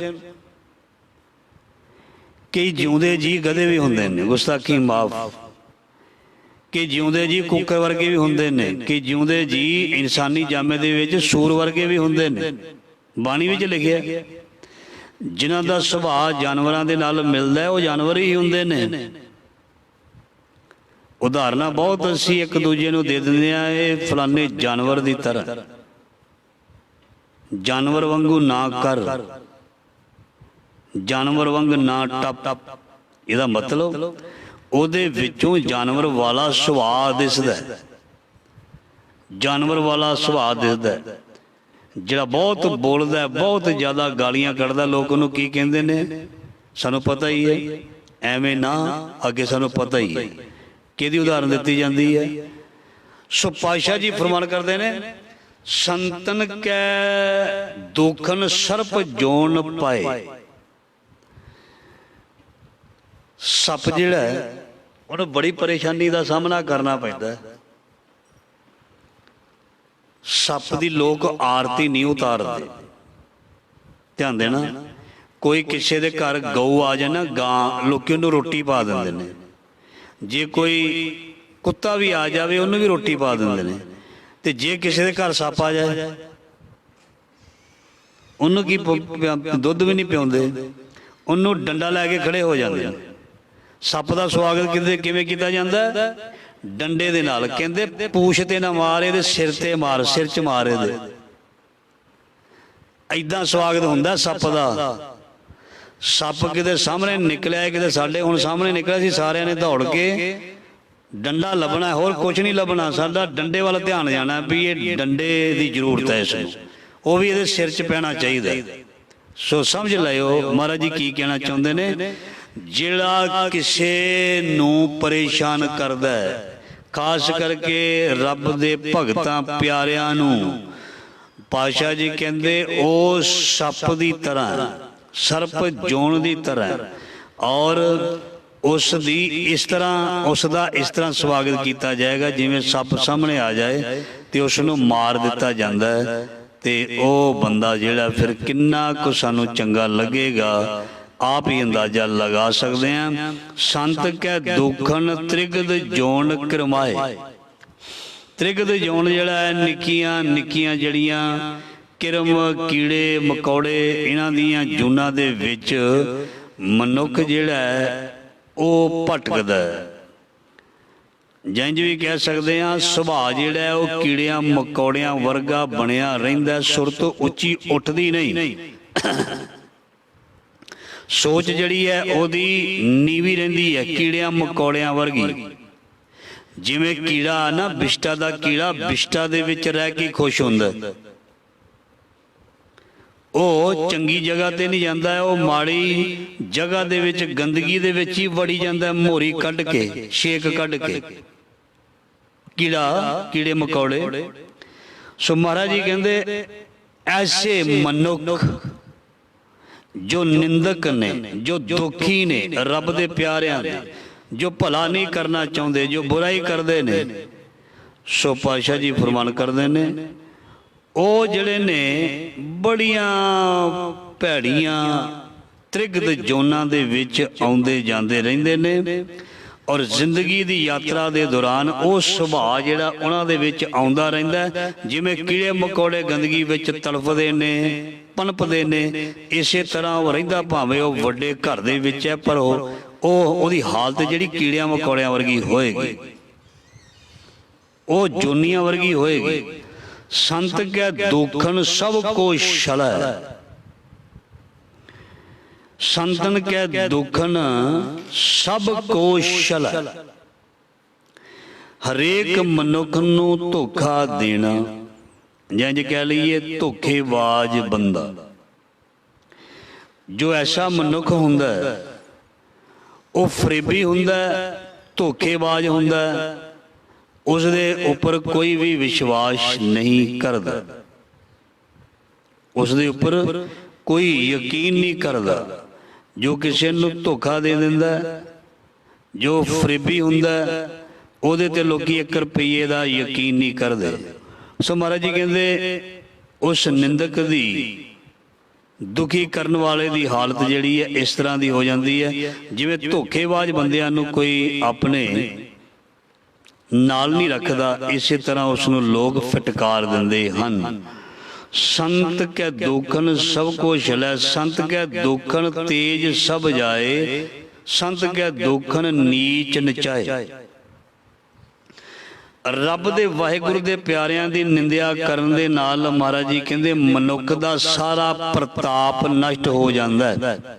ਕਈ ਜਿਉਂਦੇ ਜੀ ਗਧੇ ਵੀ ਹੁੰਦੇ ਨੇ, ਗੁਸਤਾਖੀ ਮਾਫ। ਕਿ ਜਿਉਂਦੇ ਜੀ ਕੁੱਕਰ ਵਰਗੇ ਵੀ ਹੁੰਦੇ ਨੇ, ਕਿ ਜਿਉਂਦੇ ਜੀ ਇਨਸਾਨੀ ਜਾਮੇ ਦੇ ਵਿੱਚ ਸੂਰ ਵਰਗੇ ਵੀ ਹੁੰਦੇ ਨੇ। ਬਾਣੀ ਵਿੱਚ ਲਿਖਿਆ ਜਿਨ੍ਹਾਂ ਦਾ ਸੁਭਾਅ ਜਾਨਵਰਾਂ ਦੇ ਨਾਲ ਮਿਲਦਾ ਉਹ ਜਾਨਵਰ ਹੀ ਹੁੰਦੇ ਨੇ। ਉਦਾਹਰਨਾਂ ਬਹੁਤ ਅਸੀਂ ਇੱਕ ਦੂਜੇ ਨੂੰ ਦੇ ਦਿੰਦੇ ਹਾਂ, ਇਹ ਫਲਾਣੇ ਜਾਨਵਰ ਦੀ ਤਰ੍ਹਾਂ, ਜਾਨਵਰ ਵਾਂਗੂ ਨਾ ਕਰ, ਜਾਨਵਰ ਵਾਂਗ ਨਾ ਟੱਪ। ਇਹਦਾ ਮਤਲਬ ਉਹਦੇ ਵਿੱਚੋਂ ਜਾਨਵਰ ਵਾਲਾ ਸੁਭਾਅ ਦਿਸਦਾ, ਜਾਨਵਰ ਵਾਲਾ ਸੁਭਾਅ ਦਿਸਦਾ। ਜਿਹੜਾ ਬਹੁਤ ਬੋਲਦਾ, ਬਹੁਤ ਜ਼ਿਆਦਾ ਗਾਲੀਆਂ ਕੱਢਦਾ, ਲੋਕ ਉਹਨੂੰ ਕੀ ਕਹਿੰਦੇ ਨੇ? ਸਾਨੂੰ ਪਤਾ ਹੀ ਹੈ, ਐਵੇਂ ਨਾ ਅੱਗੇ ਸਾਨੂੰ ਪਤਾ ਹੀ ਹੈ। ਕਿਹਦੀ ਉਦਾਹਰਨ ਦਿੱਤੀ ਜਾਂਦੀ ਹੈ? ਸੋ ਪਾਤਸ਼ਾਹ ਜੀ ਫਰਮਾਨ ਕਰਦੇ ਨੇ, ਸੰਤਨ ਕੈ ਦੁਖਨ ਸਰਪ ਜੋਨ ਪਾਏ। ਸੱਪ ਜਿਹੜਾ ਹੈ ਉਹਨੂੰ ਬੜੀ ਪਰੇਸ਼ਾਨੀ ਦਾ ਸਾਹਮਣਾ ਕਰਨਾ ਪੈਂਦਾ। ਸੱਪ ਦੀ ਲੋਕ ਆਰਤੀ ਨਹੀਂ ਉਤਾਰਦੇ, ਧਿਆਨ ਦੇਣਾ। ਕੋਈ ਕਿਸੇ ਦੇ ਘਰ ਗਊ ਆ ਜਾਏ ਨਾ, ਗਾਂ, ਲੋਕੀ ਉਹਨੂੰ ਰੋਟੀ ਪਾ ਦਿੰਦੇ ਨੇ। ਜੇ ਕੋਈ ਕੁੱਤਾ ਵੀ ਆ ਜਾਵੇ ਉਹਨੂੰ ਵੀ ਰੋਟੀ ਪਾ ਦਿੰਦੇ ਨੇ। ਤੇ ਜੇ ਕਿਸੇ ਦੇ ਘਰ ਸੱਪ ਆ ਜਾਏ ਉਹਨੂੰ ਕੀ ਦੁੱਧ ਵੀ ਨਹੀਂ ਪਿਆਉਂਦੇ, ਉਹਨੂੰ ਡੰਡਾ ਲੈ ਕੇ ਖੜੇ ਹੋ ਜਾਂਦੇ ਨੇ। ਸੱਪ ਦਾ ਸਵਾਗਤ ਕਿਵੇਂ ਕੀਤਾ ਜਾਂਦਾ? ਡੰਡੇ ਦੇ ਨਾਲ। ਕਹਿੰਦੇ ਪੂਛ ਤੇ ਨਾ ਮਾਰ, ਇਹਦੇ ਸਿਰ ਤੇ ਮਾਰ, ਸਿਰ 'ਚ ਮਾਰ ਇਹਦੇ। ਏਦਾਂ ਸਵਾਗਤ ਹੁੰਦਾ ਸੱਪ ਦਾ। ਸੱਪ ਕਿਤੇ ਸਾਹਮਣੇ ਨਿਕਲਿਆ, ਕਿਤੇ ਸਾਡੇ ਹੁਣ ਸਾਹਮਣੇ ਨਿਕਲਿਆ ਸੀ, ਸਾਰਿਆਂ ਨੇ ਦੌੜ ਕੇ ਡੰਡਾ ਲੱਭਣਾ, ਹੋਰ ਕੁਝ ਨਹੀਂ ਲੱਭਣਾ। ਸਾਡਾ ਡੰਡੇ ਵੱਲ ਧਿਆਨ ਜਾਣਾ ਵੀ ਇਹ ਡੰਡੇ ਦੀ ਜ਼ਰੂਰਤ ਹੈ, ਇਸ ਨੂੰ ਉਹ ਵੀ ਇਹਦੇ ਸਿਰ 'ਚ ਪੈਣਾ ਚਾਹੀਦਾ। ਸੋ ਸਮਝ ਲਿਓ ਮਹਾਰਾਜ ਜੀ ਕੀ ਕਹਿਣਾ ਚਾਹੁੰਦੇ ਨੇ। ਜਿਹੜਾ ਕਿਸੇ ਨੂੰ ਪਰੇਸ਼ਾਨ ਕਰਦਾ ਹੈ, ਖਾਸ ਕਰਕੇ ਰੱਬ ਦੇ ਭਗਤਾਂ ਪਿਆਰਿਆਂ ਨੂੰ, ਪਾਤਸ਼ਾਹ ਜੀ ਕਹਿੰਦੇ ਉਹ ਸੱਪ ਦੀ ਤਰ੍ਹਾਂ, ਸਰਪ ਜੋਨ ਦੀ ਤਰ੍ਹਾਂ, ਔਰ ਉਸ ਦੀ ਇਸ ਤਰ੍ਹਾਂ, ਉਸ ਦਾ ਇਸ ਤਰ੍ਹਾਂ ਸਵਾਗਤ ਕੀਤਾ ਜਾਏਗਾ ਜਿਵੇਂ ਸੱਪ ਸਾਹਮਣੇ ਆ ਜਾਏ ਤੇ ਉਸ ਨੂੰ ਮਾਰ ਦਿੱਤਾ ਜਾਂਦਾ ਹੈ। ਤੇ ਉਹ ਬੰਦਾ ਜਿਹੜਾ ਫਿਰ ਕਿੰਨਾ ਕੁ ਸਾਨੂੰ ਚੰਗਾ ਲੱਗੇਗਾ, ਆਪ ਹੀ ਅੰਦਾਜ਼ਾ ਲਗਾ ਸਕਦੇ ਹਾਂ। ਸੰਤ ਕੈ ਦੁਖਨ ਤ੍ਰਿਗਦ ਜੋਨ ਕਰਮਾਏ। ਤ੍ਰਿਗਦ ਜੋਨ ਜਿਹੜਾ ਹੈ, ਨਿੱਕੀਆਂ ਨਿੱਕੀਆਂ ਜਿਹੜੀਆਂ ਕਿਰਮ, ਕੀੜੇ ਮਕੌੜੇ, ਇਹਨਾਂ ਦੀਆਂ ਜੂਨਾਂ ਦੇ ਵਿੱਚ ਮਨੁੱਖ ਜਿਹੜਾ ਹੈ ਉਹ ਭਟਕਦਾ ਹੈ। ਜੰਝ ਵੀ ਕਹਿ ਸਕਦੇ ਹਾਂ, ਸੁਭਾਅ ਜਿਹੜਾ ਉਹ ਕੀੜਿਆਂ ਮਕੌੜਿਆਂ ਵਰਗਾ ਬਣਿਆ ਰਹਿੰਦਾ, ਸੁਰਤ ਉੱਚੀ ਉੱਠਦੀ ਨਹੀਂ। ਸੋਚ ਜਿਹੜੀ ਹੈ ਉਹਦੀ ਨੀਵੀਂ ਰਹਿੰਦੀ ਹੈ, ਕੀੜਿਆਂ ਮਕੌੜਿਆਂ ਵਰਗੀ। ਜਿਵੇਂ ਕੀੜਾ ਨਾ, ਬਿਸ਼ਟਾ ਦਾ ਕੀੜਾ ਬਿਸ਼ਟਾ ਦੇ ਵਿੱਚ ਰਹਿ ਕੇ ਖੁਸ਼ ਹੁੰਦਾ, ਉਹ ਚੰਗੀ ਜਗ੍ਹਾ ਤੇ ਨਹੀਂ ਜਾਂਦਾ, ਉਹ ਮਾੜੀ ਜਗ੍ਹਾ ਦੇ ਵਿੱਚ, ਗੰਦਗੀ ਦੇ ਵਿੱਚ ਹੀ ਵੜੀ ਜਾਂਦਾ, ਮੋਰੀ ਕੱਢ ਕੇ, ਛੇਕ ਕੱਢ ਕੇ। ਕੀੜਾ, ਕੀੜੇ ਮਕੌੜੇ। ਸੋ ਮਹਾਰਾਜ ਜੀ ਕਹਿੰਦੇ ਐਸੇ ਮਨੁੱਖ ਜੋ ਨਿੰਦਕ ਨੇ, ਜੋ ਦੁਖੀ ਨੇ ਰੱਬ ਦੇ ਪਿਆਰਿਆਂ ਦੇ, ਜੋ ਭਲਾ ਨਹੀਂ ਕਰਨਾ ਚਾਹੁੰਦੇ, ਜੋ ਬੁਰਾਈ ਕਰਦੇ ਨੇ, ਸੋ ਪਾਤਸ਼ਾਹ ਜੀ ਫਰਮਾਨ ਕਰਦੇ ਨੇ ਉਹ ਜਿਹੜੇ ਨੇ ਬੜੀਆਂ ਭੈੜੀਆਂ ਤ੍ਰਿਗਦ ਜੋਨਾਂ ਦੇ ਵਿੱਚ ਆਉਂਦੇ ਜਾਂਦੇ ਰਹਿੰਦੇ ਨੇ। ਔਰ ਜ਼ਿੰਦਗੀ ਦੀ ਯਾਤਰਾ ਦੇ ਦੌਰਾਨ ਉਹ ਸੁਭਾਅ ਜਿਹੜਾ ਉਹਨਾਂ ਦੇ ਵਿੱਚ ਆਉਂਦਾ ਰਹਿੰਦਾ, ਜਿਵੇਂ ਕੀੜੇ ਮਕੌੜੇ ਗੰਦਗੀ ਵਿੱਚ ਤੜਫਦੇ ਨੇ, ਪਨਪਦੇ ਨੇ, ਇਸੇ ਤਰ੍ਹਾਂ ਉਹ ਰਹਿੰਦਾ। ਭਾਵੇਂ ਉਹ ਵੱਡੇ ਘਰ ਦੇ ਵਿੱਚ ਹੈ, ਪਰ ਉਹਦੀ ਹਾਲਤ ਜਿਹੜੀ ਕੀੜਿਆਂ ਮਕੌੜਿਆਂ ਵਰਗੀ ਹੋਏਗੀ, ਉਹ ਜੋਨੀਆਂ ਵਰਗੀ ਹੋਏਗੀ। ਸੰਤ ਕੈ ਦੁਖਨ ਸਭ ਕੋ ਸ਼ਲੈ। ਸੰਤਨ ਕੈ ਦੁਖਨ ਸਭ ਕੋ ਸ਼ਲੈ। ਹਰੇਕ ਮਨੁੱਖ ਨੂੰ ਧੋਖਾ ਦੇਣਾ, ਜਾਂ ਕਹਿ ਲਈਏ ਧੋਖੇਬਾਜ਼ ਬੰਦਾ। ਜੋ ਐਸਾ ਮਨੁੱਖ ਹੁੰਦਾ ਉਹ ਫਰੇਬੀ ਹੁੰਦਾ, ਧੋਖੇਬਾਜ਼ ਹੁੰਦਾ, ਉਸ ਦੇ ਉੱਪਰ ਕੋਈ ਵੀ ਵਿਸ਼ਵਾਸ ਨਹੀਂ ਕਰਦਾ, ਉਸ ਦੇ ਉੱਪਰ ਕੋਈ ਯਕੀਨ ਨਹੀਂ ਕਰਦਾ। ਜੋ ਕਿਸੇ ਨੂੰ ਧੋਖਾ ਦੇ ਦਿੰਦਾ, ਜੋ ਫਰੇਬੀ ਹੁੰਦਾ, ਉਹਦੇ ਤੇ ਲੋਕੀ 1 ਰੁਪਈਏ ਦਾ ਯਕੀਨ ਨਹੀਂ ਕਰਦੇ। ਸੋ ਮਹਾਰਾਜ ਜੀ ਕਹਿੰਦੇ ਉਸ ਨਿੰਦਕ ਦੀ ਦੁਖੀ ਕਰਨ ਵਾਲੇ ਦੀ ਹਾਲਤ ਜਿਹੜੀ ਹੈ ਇਸ ਤਰ੍ਹਾਂ ਦੀ ਹੋ ਜਾਂਦੀ ਹੈ ਜਿਵੇਂ ਧੋਖੇਬਾਜ਼ ਬੰਦਿਆਂ ਨੂੰ ਕੋਈ ਆਪਣੇ ਨਾਲ ਨਹੀਂ ਰੱਖਦਾ, ਇਸੇ ਤਰ੍ਹਾਂ ਉਸ ਨੂੰ ਲੋਕ ਫਟਕਾਰ ਦਿੰਦੇ ਹਨ। ਸੰਤ ਕੈ ਦੋਖਨ ਸਭ ਕੋ ਛਲੈ, ਸੰਤ ਕੈ ਦੋਖਨ ਤੇਜ ਸਭ ਜਾਏ, ਸੰਤ ਕੈ ਦੋਖਨ ਨੀਚ ਨਚਾਏ। ਰੱਬ ਦੇ ਵਾਹਿਗੁਰੂ ਦੇ ਪਿਆਰਿਆਂ ਦੀ ਨਿੰਦਿਆ ਕਰਨ ਦੇ ਨਾਲ ਮਹਾਰਾਜ ਜੀ ਕਹਿੰਦੇ ਮਨੁੱਖ ਦਾ ਸਾਰਾ ਪ੍ਰਤਾਪ ਨਸ਼ਟ ਹੋ ਜਾਂਦਾ ਹੈ।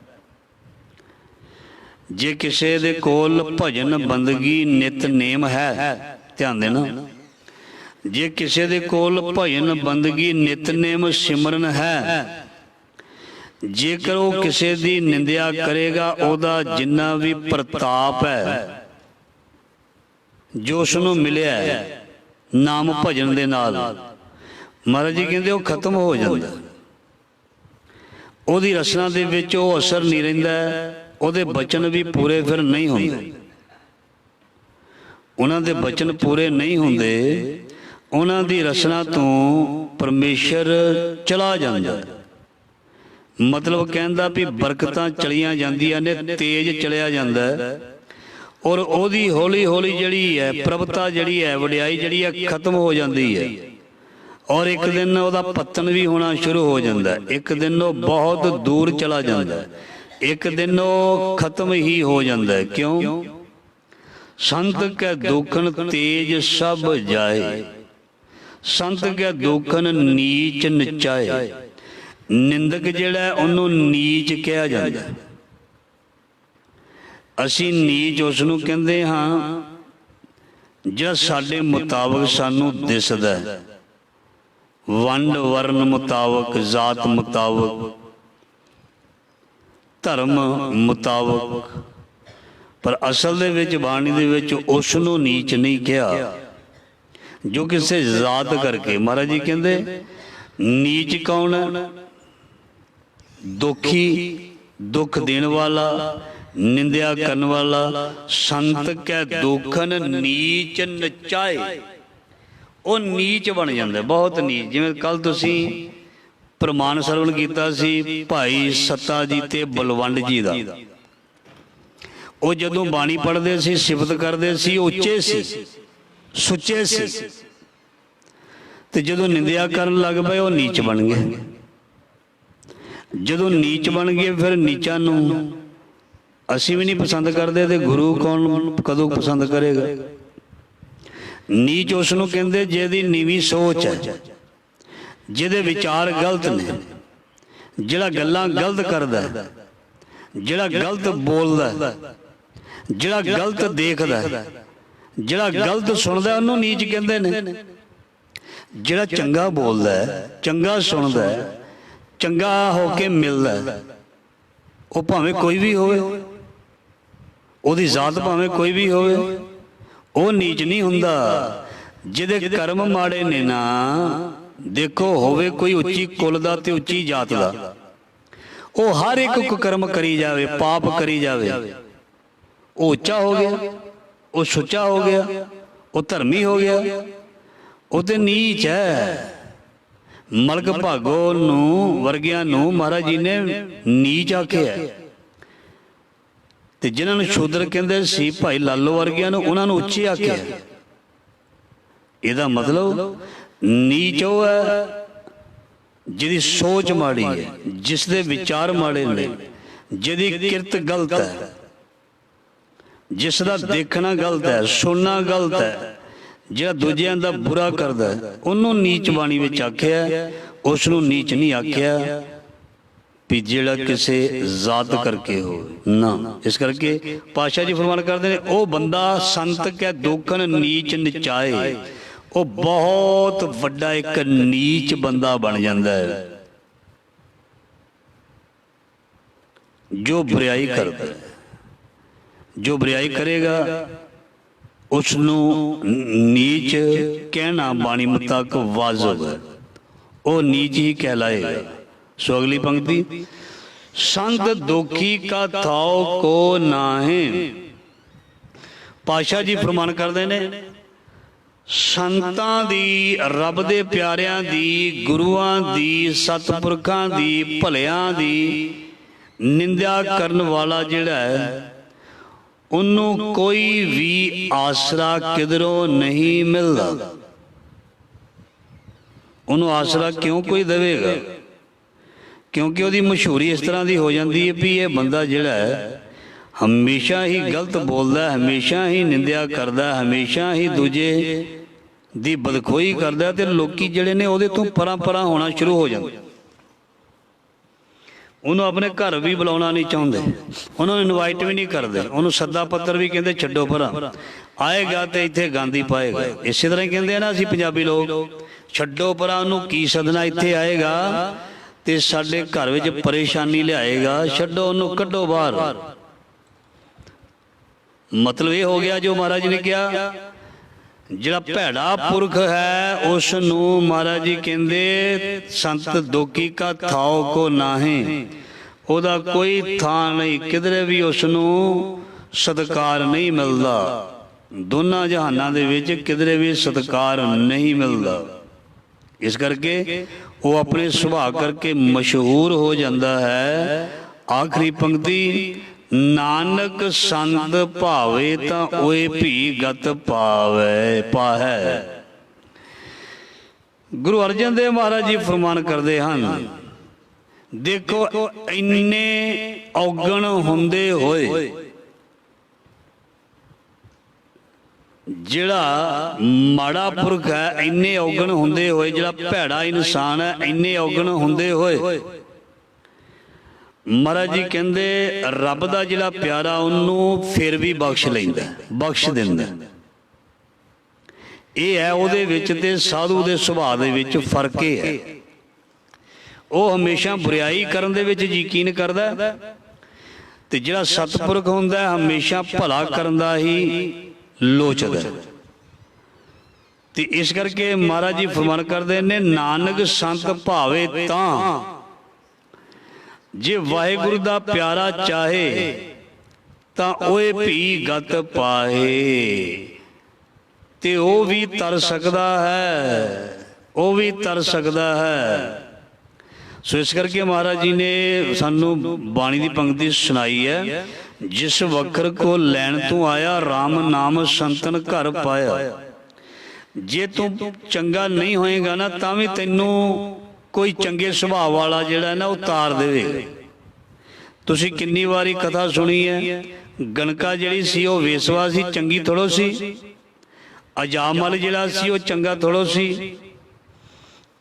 ਜੇ ਕਿਸੇ ਦੇ ਕੋਲ ਭਜਨ ਬੰਦਗੀ ਨਿਤਨੇਮ ਹੈ, ਧਿਆਨ ਦੇਣਾ, ਜੇ ਕਿਸੇ ਦੇ ਕੋਲ ਭਜਨ ਬੰਦਗੀ ਨਿਤਨੇਮ ਸਿਮਰਨ ਹੈ, ਜੇਕਰ ਉਹ ਕਿਸੇ ਦੀ ਨਿੰਦਿਆ ਕਰੇਗਾ ਉਹਦਾ ਜਿੰਨਾ ਵੀ ਪ੍ਰਤਾਪ ਹੈ ਜੋ ਉਸ ਨੂੰ ਮਿਲਿਆ ਨਾਮ ਭਜਨ ਦੇ ਨਾਲ, ਮਹਾਰਾਜ ਜੀ ਕਹਿੰਦੇ ਉਹ ਖਤਮ ਹੋ ਜਾਂਦਾ। ਉਹਦੀ ਰਸਨਾ ਦੇ ਵਿੱਚ ਉਹ ਅਸਰ ਨਹੀਂ ਰਹਿੰਦਾ, ਉਹਦੇ ਬਚਨ ਵੀ ਪੂਰੇ ਫਿਰ ਨਹੀਂ ਹੁੰਦੇ। ਉਹਨਾਂ ਦੇ ਬਚਨ ਪੂਰੇ ਨਹੀਂ ਹੁੰਦੇ, ਉਹਨਾਂ ਦੀ ਰਸਨਾ ਤੋਂ ਪਰਮੇਸ਼ਰ ਚਲਾ ਜਾਂਦਾ। ਮਤਲਬ ਕਹਿੰਦਾ ਵੀ ਬਰਕਤਾਂ ਚਲੀਆਂ ਜਾਂਦੀਆਂ ਨੇ, ਤੇਜ ਚਲਿਆ ਜਾਂਦਾ, ਔਰ ਉਹਦੀ ਹੌਲੀ ਹੌਲੀ ਜਿਹੜੀ ਹੈ ਪ੍ਰਭਤਾ ਜਿਹੜੀ ਹੈ ਵਡਿਆਈ ਜਿਹੜੀ ਹੈ ਖਤਮ ਹੋ ਜਾਂਦੀ ਹੈ। ਔਰ ਇੱਕ ਦਿਨ ਉਹਦਾ ਪਤਨ ਵੀ ਹੋਣਾ ਸ਼ੁਰੂ ਹੋ ਜਾਂਦਾ, ਇੱਕ ਦਿਨ ਉਹ ਬਹੁਤ ਦੂਰ ਚਲਾ ਜਾਂਦਾ, ਇੱਕ ਦਿਨ ਉਹ ਖਤਮ ਹੀ ਹੋ ਜਾਂਦਾ। ਕਿਉਂ? ਸੰਤ ਕੈ ਦੋਖਨ ਤੇਜ ਸਭ ਜਾਏ, ਸੰਤ ਕੈ ਦੋਖਨ ਨੀਚ ਨਚਾਏ। ਨਿੰਦਕ ਜਿਹੜਾ ਉਹਨੂੰ ਨੀਚ ਕਿਹਾ ਜਾਂਦਾ। ਅਸੀਂ ਨੀਚ ਉਸ ਨੂੰ ਕਹਿੰਦੇ ਹਾਂ ਜਿਹੜਾ ਸਾਡੇ ਮੁਤਾਬਕ ਸਾਨੂੰ ਦਿਸਦਾ, ਵੰਡ ਵਰਨ ਮੁਤਾਬਕ, ਜ਼ਾਤ ਮੁਤਾਬਕ, ਧਰਮ ਮੁਤਾਬਕ। ਪਰ ਅਸਲ ਦੇ ਵਿੱਚ ਬਾਣੀ ਦੇ ਵਿੱਚ ਉਸ ਨੂੰ ਨੀਚ ਨਹੀਂ ਕਿਹਾ ਜੋ ਕਿਸੇ ਜ਼ਾਤ ਕਰਕੇ। ਮਹਾਰਾਜ ਜੀ ਕਹਿੰਦੇ ਨੀਚ ਕੌਣ ਹੈ? ਦੁਖੀ, ਦੁੱਖ ਦੇਣ ਵਾਲਾ, ਨਿੰਦਿਆ ਕਰਨ ਵਾਲਾ। ਸੰਤ ਕੈ ਦੋਖਨ ਨੀਚ ਨਚਾਏ, ਉਹ ਨੀਚ ਬਣ ਜਾਂਦਾ, ਬਹੁਤ ਨੀਚ। ਜਿਵੇਂ ਕੱਲ ਤੁਸੀਂ ਪ੍ਰਮਾਣ ਸਰਵਣ ਕੀਤਾ ਸੀ ਭਾਈ ਸੱਤਾ ਜੀ ਤੇ ਬਲਵੰਡ ਜੀ ਦਾ, ਉਹ ਜਦੋਂ ਬਾਣੀ ਪੜ੍ਹਦੇ ਸੀ ਸਿਫਤ ਕਰਦੇ ਸੀ, ਉੱਚੇ ਸੀ, ਸੁੱਚੇ ਸੀ, ਤੇ ਜਦੋਂ ਨਿੰਦਿਆ ਕਰਨ ਲੱਗ ਪਏ ਉਹ ਨੀਚ ਬਣ ਗਏ। ਜਦੋਂ ਨੀਚ ਬਣ ਗਏ ਫਿਰ ਨੀਚਾਂ ਨੂੰ ਅਸੀਂ ਵੀ ਨਹੀਂ ਪਸੰਦ ਕਰਦੇ ਤੇ ਗੁਰੂ ਕੌਣ ਕਦੋਂ ਪਸੰਦ ਕਰੇਗਾ? ਨੀਚ ਉਸ ਨੂੰ ਕਹਿੰਦੇ ਜਿਹਦੀ ਨੀਵੀਂ ਸੋਚ ਹੈ, ਜਿਹਦੇ ਵਿਚਾਰ ਗਲਤ ਨੇ, ਜਿਹੜਾ ਗੱਲਾਂ ਗਲਤ ਕਰਦਾ, ਜਿਹੜਾ ਗਲਤ ਬੋਲਦਾ, ਜਿਹੜਾ ਗਲਤ ਦੇਖਦਾ, ਜਿਹੜਾ ਗਲਤ ਸੁਣਦਾ, ਉਹਨੂੰ ਨੀਚ ਕਹਿੰਦੇ ਨੇ। ਜਿਹੜਾ ਚੰਗਾ ਬੋਲਦਾ, ਚੰਗਾ ਸੁਣਦਾ, ਚੰਗਾ ਹੋ ਕੇ ਮਿਲਦਾ, ਉਹ ਭਾਵੇਂ ਕੋਈ ਵੀ ਹੋਵੇ, ਉਹਦੀ ਜ਼ਾਤ ਭਾਵੇਂ ਕੋਈ ਵੀ ਹੋਵੇ, ਉਹ ਨੀਚ ਨਹੀਂ ਹੁੰਦਾ। ਜਿਹਦੇ ਕਰਮ ਮਾੜੇ ਨੇ ਨਾ, ਦੇਖੋ ਹੋਵੇ ਕੋਈ ਉੱਚੀ ਕੁਲ ਦਾ ਤੇ ਉੱਚੀ ਜਾਤ ਦਾ, ਉਹ ਹਰ ਇੱਕ ਕੁਕਰਮ ਕਰੀ ਜਾਵੇ, ਪਾਪ ਕਰੀ ਜਾਵੇ, ਉਹ ਉੱਚਾ ਹੋ ਗਿਆ, ਉਹ ਸੁੱਚਾ ਹੋ ਗਿਆ, ਉਹ ਧਰਮੀ ਹੋ ਗਿਆ, ਉਹ ਤੇ ਨੀਚ ਹੈ। ਮਲਕ ਭਾਗੋ ਨੂੰ ਵਰਗਿਆਂ ਨੂੰ ਮਹਾਰਾਜ ਜੀ ਨੇ ਨੀਚ ਆਖਿਆ, ਤੇ ਜਿਨ੍ਹਾਂ ਨੂੰ ਸ਼ੂਦਰ ਕਹਿੰਦੇ ਸੀ ਭਾਈ ਲਾਲੋ ਵਰਗਿਆਂ ਨੂੰ, ਉਹਨਾਂ ਨੂੰ ਉੱਚੀ ਆਖਿਆ। ਇਹਦਾ ਮਤਲਬ ਨੀਚ ਉਹ ਹੈ ਜਿਹਦੀ ਸੋਚ ਮਾੜੀ ਹੈ, ਜਿਸ ਦੇ ਵਿਚਾਰ ਮਾੜੇ ਨੇ, ਜਿਹਦੀ ਕਿਰਤ ਗਲਤ ਹੈ, ਜਿਸ ਦਾ ਦੇਖਣਾ ਗਲਤ ਹੈ, ਸੁਣਨਾ ਗਲਤ ਹੈ, ਜਿਹੜਾ ਦੂਜਿਆਂ ਦਾ ਬੁਰਾ ਕਰਦਾ, ਉਹਨੂੰ ਨੀਚ ਬਾਣੀ ਵਿੱਚ ਆਖਿਆ। ਉਸ ਨੂੰ ਨੀਚ ਨਹੀਂ ਆਖਿਆ ਵੀ ਜਿਹੜਾ ਕਿਸੇ ਜ਼ਾਤ ਕਰਕੇ ਹੋਵੇ ਨਾ। ਇਸ ਕਰਕੇ ਪਾਤਸ਼ਾਹ ਜੀ ਫਰਮਾਨ ਕਰਦੇ ਨੇ, ਉਹ ਬੰਦਾ ਸੰਤ ਕੈ ਦੋਖਨ ਨੀਚ ਨਚਾਏ, ਉਹ ਬਹੁਤ ਵੱਡਾ ਇੱਕ ਨੀਚ ਬੰਦਾ ਬਣ ਜਾਂਦਾ ਹੈ ਜੋ ਬੁਰਾਈ ਕਰਦਾ ਹੈ। ਜੋ ਬੁਰਾਈ ਕਰੇਗਾ ਉਸ ਨੂੰ ਨੀਚ ਕਹਿਣਾ ਬਾਣੀ ਮੁਤਾਬਕ ਵਾਜਬ ਹੈ, ਉਹ ਨੀਚ ਹੀ ਕਹਿਲਾਏਗਾ। ਸੋ ਅਗਲੀ ਪੰਕਤੀ, ਸੰਤ ਦੋਖੀ ਕਾ ਥਾਉ ਕੋ ਨਾਹੀਂ। ਪਾਤਸ਼ਾਹ ਜੀ ਫਰਮਾਨ ਕਰਦੇ ਨੇ, ਸੰਤਾਂ ਦੀ, ਰੱਬ ਦੇ ਪਿਆਰਿਆਂ ਦੀ, ਗੁਰੂਆਂ ਦੀ, ਸਤਿਪੁਰਖਾਂ ਦੀ, ਭਲਿਆਂ ਦੀ ਨਿੰਦਿਆ ਕਰਨ ਵਾਲਾ ਜਿਹੜਾ ਹੈ ਉਹਨੂੰ ਕੋਈ ਵੀ ਆਸਰਾ ਕਿਧਰੋਂ ਨਹੀਂ ਮਿਲਦਾ। ਉਹਨੂੰ ਆਸਰਾ ਕਿਉਂ ਕੋਈ ਦੇਵੇਗਾ? ਕਿਉਂਕਿ ਉਹਦੀ ਮਸ਼ਹੂਰੀ ਇਸ ਤਰ੍ਹਾਂ ਦੀ ਹੋ ਜਾਂਦੀ ਹੈ ਵੀ ਇਹ ਬੰਦਾ ਜਿਹੜਾ ਹੈ ਹਮੇਸ਼ਾ ਹੀ ਗਲਤ ਬੋਲਦਾ, ਹਮੇਸ਼ਾ ਹੀ ਨਿੰਦਿਆ ਕਰਦਾ, ਹਮੇਸ਼ਾ ਹੀ ਦੂਜੇ ਦੀ ਬਦਖੋਈ ਕਰਦਾ, ਤੇ ਲੋਕੀ ਜਿਹੜੇ ਨੇ ਉਹਦੇ ਤੋਂ ਪਰਾਂ ਪਰਾਂ ਹੋਣਾ ਸ਼ੁਰੂ ਹੋ ਜਾਂਦੇ। ਉਹਨੂੰ ਆਪਣੇ ਘਰ ਵੀ ਬੁਲਾਉਣਾ ਨਹੀਂ ਚਾਹੁੰਦੇ, ਉਹਨੂੰ ਇਨਵਾਈਟ ਵੀ ਨਹੀਂ ਕਰਦੇ, ਉਹਨੂੰ ਸੱਦਾ ਪੱਤਰ ਵੀ ਕਹਿੰਦੇ ਛੱਡੋ ਪਰਾਂ, ਆਏਗਾ ਤੇ ਇੱਥੇ ਗਾਂਦੀ ਪਾਏਗਾ। ਇਸੇ ਤਰ੍ਹਾਂ ਹੀ ਕਹਿੰਦੇ ਆ ਨਾ ਅਸੀਂ ਪੰਜਾਬੀ ਲੋਕ, ਛੱਡੋ ਪਰਾਂ ਉਹਨੂੰ ਕੀ ਸੱਦਣਾ, ਇੱਥੇ ਆਏਗਾ ਤੇ ਸਾਡੇ ਘਰ ਵਿੱਚ ਪਰੇਸ਼ਾਨੀ ਲਿਆਏਗਾ, ਛੱਡੋ ਉਹਨੂੰ, ਕੱਢੋ ਬਾਹਰ। ਮਤਲਬ ਇਹ ਹੋ ਗਿਆ ਜੋ ਮਹਾਰਾਜ ਜੀ ਨੇ ਕਿਹਾ, ਜਿਹੜਾ ਭੈੜਾ ਪੁਰਖ ਹੈ ਉਸ ਨੂੰ ਮਹਾਰਾਜ ਜੀ ਕਹਿੰਦੇ ਸੰਤ ਦੋਖੀ ਕਾ ਥਾਉ ਕੋ ਨਾਹੀਂ, ਉਹਦਾ ਕੋਈ ਥਾਂ ਨਹੀਂ, ਕਿਧਰੇ ਵੀ ਉਸ ਨੂੰ ਸਤਿਕਾਰ ਨਹੀਂ ਮਿਲਦਾ। ਦੋਨਾਂ ਜਹਾਨਾਂ ਦੇ ਵਿੱਚ ਕਿਧਰੇ ਵੀ ਸਤਿਕਾਰ ਨਹੀਂ ਮਿਲਦਾ। ਇਸ ਕਰਕੇ ਉਹ ਆਪਣੇ ਸੁਭਾਅ ਕਰਕੇ ਮਸ਼ਹੂਰ ਹੋ ਜਾਂਦਾ ਹੈ। ਆਖਰੀ ਪੰਕਤੀ, ਨਾਨਕ ਸੰਤ ਭਾਵੇ ਤਾਂ ਓਏ ਭੀ ਗਤ ਪਾਹੈ। ਗੁਰੂ ਅਰਜਨ ਦੇਵ ਮਹਾਰਾਜ ਜੀ ਫਰਮਾਨ ਕਰਦੇ ਹਨ, ਦੇਖੋ ਇੰਨੇ ਔਗਣ ਹੁੰਦੇ ਹੋਏ ਜਿਹੜਾ ਮਾੜਾ ਪੁਰਖ ਹੈ, ਇੰਨੇ ਔਗਣ ਹੁੰਦੇ ਹੋਏ, ਜਿਹੜਾ ਭੈੜਾ ਇਨਸਾਨ ਹੈ, ਇੰਨੇ ਔਗਣ ਹੁੰਦੇ ਹੋਏ ਮਹਾਰਾਜ ਜੀ ਕਹਿੰਦੇ ਰੱਬ ਦਾ ਜਿਹੜਾ ਪਿਆਰਾ ਉਹਨੂੰ ਫਿਰ ਵੀ ਬਖਸ਼ ਲੈਂਦਾ, ਬਖਸ਼ ਦਿੰਦਾ। ਇਹ ਹੈ ਉਹਦੇ ਵਿੱਚ ਤੇ ਸਾਧੂ ਦੇ ਸੁਭਾਅ ਦੇ ਵਿੱਚ ਫਰਕ ਇਹ ਹੈ। ਉਹ ਹਮੇਸ਼ਾ ਬੁਰਾਈ ਕਰਨ ਦੇ ਵਿੱਚ ਯਕੀਨ ਕਰਦਾ, ਤੇ ਜਿਹੜਾ ਸਤਿਪੁਰਖ ਹੁੰਦਾ ਹਮੇਸ਼ਾ ਭਲਾ ਕਰਨ ਦਾ ਹੀ ਲੋਚਦਾ। ਤੇ ਇਸ ਕਰਕੇ ਮਹਾਰਾਜ ਜੀ ਫਰਮਾਨ ਕਰਦੇ ਨੇ, ਨਾਨਕ ਸੰਤ ਭਾਵੇ ਤਾਂ, ਜੇ ਵਾਹਿਗੁਰੂ ਦਾ ਪਿਆਰਾ ਚਾਹੇ ਤਾਂ ਓਏ ਭੀ ਗਤ ਪਾਹੇ, ਤੇ ਉਹ ਵੀ ਤਰ ਸਕਦਾ ਹੈ, ਉਹ ਵੀ ਤਰ ਸਕਦਾ ਹੈ। ਸੋ ਇਸ ਕਰਕੇ ਮਹਾਰਾਜ ਜੀ ਨੇ ਸਾਨੂੰ ਬਾਣੀ ਦੀ ਪੰਕਤੀ ਸੁਣਾਈ ਹੈ, ਜਿਸ ਵਖਰ ਕੋ ਲੈਣ ਤੋਂ ਆਇਆ RAM ਨਾਮ ਸੰਤਨ ਘਰ ਪਾਇਆ। ਜੇ ਤੂੰ ਚੰਗਾ ਨਹੀਂ ਹੋਏਗਾ ਨਾ ਤਾਂ ਵੀ ਤੈਨੂੰ ਕੋਈ ਚੰਗੇ ਸੁਭਾਅ ਵਾਲਾ ਜਿਹੜਾ ਨਾ ਉਹ ਤਾਰ ਦੇਵੇਗਾ। ਤੁਸੀਂ ਕਿੰਨੀ ਵਾਰੀ ਕਥਾ ਸੁਣੀ ਹੈ, ਗਣਕਾ ਜਿਹੜੀ ਸੀ ਉਹ ਵੇਸਵਾ ਸੀ, ਚੰਗੀ ਥੋੜੋ ਸੀ। ਅਜਾਮਲ ਜਿਹੜਾ ਸੀ ਉਹ ਚੰਗਾ ਥੋੜੋ ਸੀ।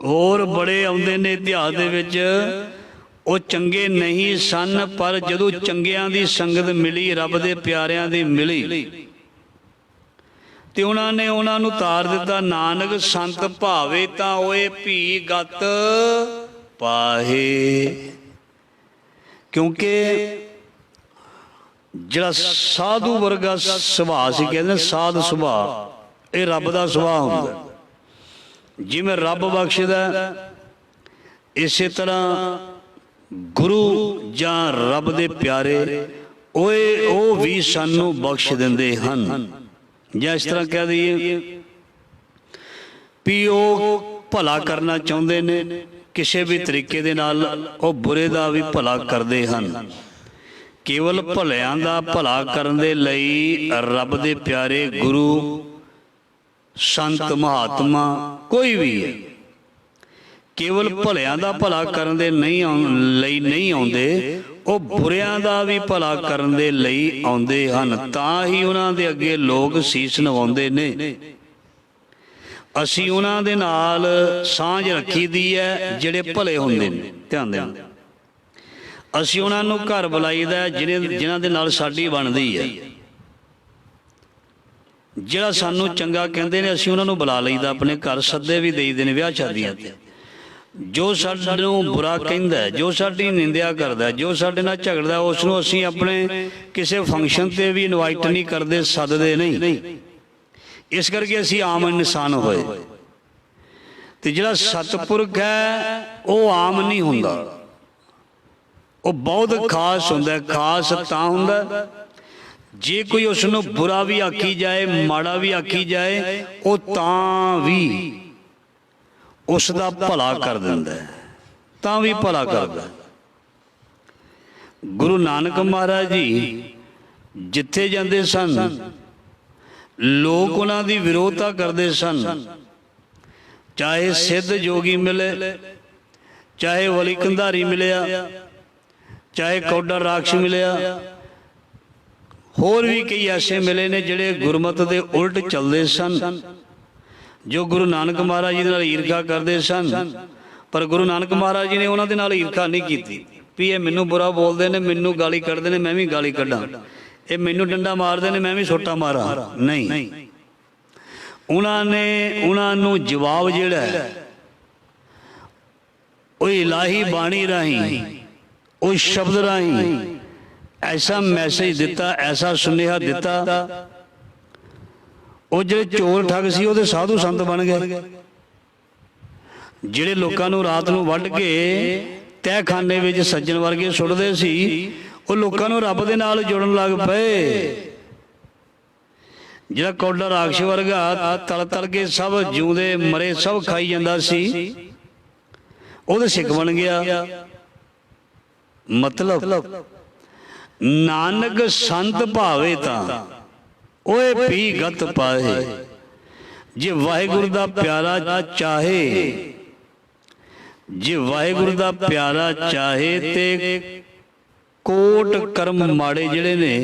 ਹੋਰ ਬੜੇ ਆਉਂਦੇ ਨੇ ਇਤਿਹਾਸ ਦੇ ਵਿੱਚ, ਉਹ ਚੰਗੇ ਨਹੀਂ ਸਨ, ਪਰ ਜਦੋਂ ਚੰਗਿਆਂ ਦੀ ਸੰਗਤ ਮਿਲੀ, ਰੱਬ ਦੇ ਪਿਆਰਿਆਂ ਦੀ ਮਿਲੀ, ਤੇ ਉਹਨਾਂ ਨੇ ਉਹਨਾਂ ਨੂੰ ਤਾਰ ਦਿੱਤਾ। ਨਾਨਕ ਸੰਤ ਭਾਵੇ ਤਾਂ ਓਏ ਭੀ ਗਤ ਪਾਹੇ। ਕਿਉਂਕਿ ਜਿਹੜਾ ਸਾਧੂ ਵਰਗਾ ਸੁਭਾਅ ਸੀ, ਕਹਿੰਦੇ ਸਾਧ ਸੁਭਾਅ, ਇਹ ਰੱਬ ਦਾ ਸੁਭਾਅ ਹੁੰਦਾ। ਜਿਵੇਂ ਰੱਬ ਬਖਸ਼ਦਾ, ਇਸੇ ਤਰ੍ਹਾਂ ਗੁਰੂ ਜਾਂ ਰੱਬ ਦੇ ਪਿਆਰੇ ਉਹ ਵੀ ਸਾਨੂੰ ਬਖਸ਼ ਦਿੰਦੇ ਹਨ। ਜਾਂ ਇਸ ਤਰ੍ਹਾਂ ਕਹਿ ਦਈਏ ਵੀ ਉਹ ਭਲਾ ਕਰਨਾ ਚਾਹੁੰਦੇ ਨੇ, ਕਿਸੇ ਵੀ ਤਰੀਕੇ ਦੇ ਨਾਲ ਉਹ ਬੁਰੇ ਦਾ ਵੀ ਭਲਾ ਕਰਦੇ ਹਨ। ਕੇਵਲ ਭਲਿਆਂ ਦਾ ਭਲਾ ਕਰਨ ਦੇ ਲਈ ਰੱਬ ਦੇ ਪਿਆਰੇ ਗੁਰੂ, ਸੰਤ, ਮਹਾਤਮਾ ਕੋਈ ਵੀ ਹੈ, ਕੇਵਲ ਭਲਿਆਂ ਦਾ ਭਲਾ ਕਰਨ ਦੇ ਲਈ ਨਹੀਂ ਆਉਂਦੇ, ਉਹ ਬੁਰਿਆਂ ਦਾ ਵੀ ਭਲਾ ਕਰਨ ਦੇ ਲਈ ਆਉਂਦੇ ਹਨ। ਤਾਂ ਹੀ ਉਹਨਾਂ ਦੇ ਅੱਗੇ ਲੋਕ ਸੀਸ ਨਵਾਉਂਦੇ ਨੇ। ਅਸੀਂ ਉਹਨਾਂ ਦੇ ਨਾਲ ਸਾਂਝ ਰੱਖੀ ਦੀ ਹੈ ਜਿਹੜੇ ਭਲੇ ਹੁੰਦੇ ਨੇ। ਧਿਆਨ ਦੇਣਾ, ਅਸੀਂ ਉਹਨਾਂ ਨੂੰ ਘਰ ਬੁਲਾਈਦਾ ਜਿਨ੍ਹਾਂ ਦੇ ਨਾਲ ਸਾਡੀ ਬਣਦੀ ਹੈ। ਜਿਹੜਾ ਸਾਨੂੰ ਚੰਗਾ ਕਹਿੰਦੇ ਨੇ ਅਸੀਂ ਉਹਨਾਂ ਨੂੰ ਬੁਲਾ ਲਈਦਾ ਆਪਣੇ ਘਰ, ਸੱਦੇ ਵੀ ਦੇਈਦੇ ਨੇ ਵਿਆਹ ਸ਼ਾਦੀਆਂ ਤੇ। ਜੋ ਸਾਨੂੰ ਬੁਰਾ ਕਹਿੰਦਾ, ਜੋ ਸਾਡੀ ਨਿੰਦਿਆ ਕਰਦਾ, ਜੋ ਸਾਡੇ ਨਾਲ ਝਗੜਦਾ, ਉਸ ਨੂੰ ਅਸੀਂ ਆਪਣੇ ਕਿਸੇ ਫੰਕਸ਼ਨ ਤੇ ਵੀ ਇਨਵਾਈਟ ਨਹੀਂ ਕਰਦੇ, ਸੱਦਦੇ ਨਹੀਂ। ਇਸ ਕਰਕੇ ਅਸੀਂ ਆਮ ਇਨਸਾਨ ਹੋਏ। ਤੇ ਜਿਹੜਾ ਸਤਿਪੁਰਖ ਹੈ ਉਹ ਆਮ ਨਹੀਂ ਹੁੰਦਾ, ਉਹ ਬਹੁਤ ਖਾਸ ਹੁੰਦਾ। ਖਾਸ ਤਾਂ ਹੁੰਦਾ जे कोई उसनों बुरा भी आखी जाए, माड़ा भी आखी जाए, वो तां भी उसका भला कर दिंदा है, तां भी भला करदा। गुरु नानक महाराज जी जिथे जाते सन, लोग उन्हां दी विरोधता करते सन, चाहे सिद्ध जोगी मिले, चाहे वली कंधारी मिलिया, चाहे कौडा राक्ष मिलिया, होर भी कई ऐसे मिले ने जिहड़े गुरमत दे उल्ट चलते सन, जो गुरु नानक महाराज जी नाल ईर्खा करते सन। पर गुरु नानक महाराज जी ने उन्हां दे नाल ईर्खा नहीं की भी ये मैनू बुरा बोलते हैं, मैनू गाली कढ़ते हैं, मैं भी गाली कढ़ा, ये मैनू डंडा मारते हैं, मैं भी सोटा मारा। नहीं, उन्होंने उन्होंने जवाब जिहड़ा है वो इलाही बाणी राही, उस शब्द राही ऐसा मैसेज दिता, ऐसा सुनेहा दिता, वो जो चोर ठग सी वो साधु संत बन गए। जिहड़े लोकां नूं रात नूं वढ के तहखाने विच सज्जन वर्गे सुटदे सी, वो लोकां नूं रब दे नाल जुड़न लग पए। जिहड़ा कौडा राक्ष वर्गा तल तल के सब जिउंदे मरे सब खाई जांदा सी, ਉਹਦੇ सिख बन गया। मतलब नानक संत भावे तां ओए पी गत पाए, जे वाहिगुरू दा प्यारा चाहे, जे वाहिगुरू दा प्यारा चाहे ते कोट कर्म माड़े जिहड़े ने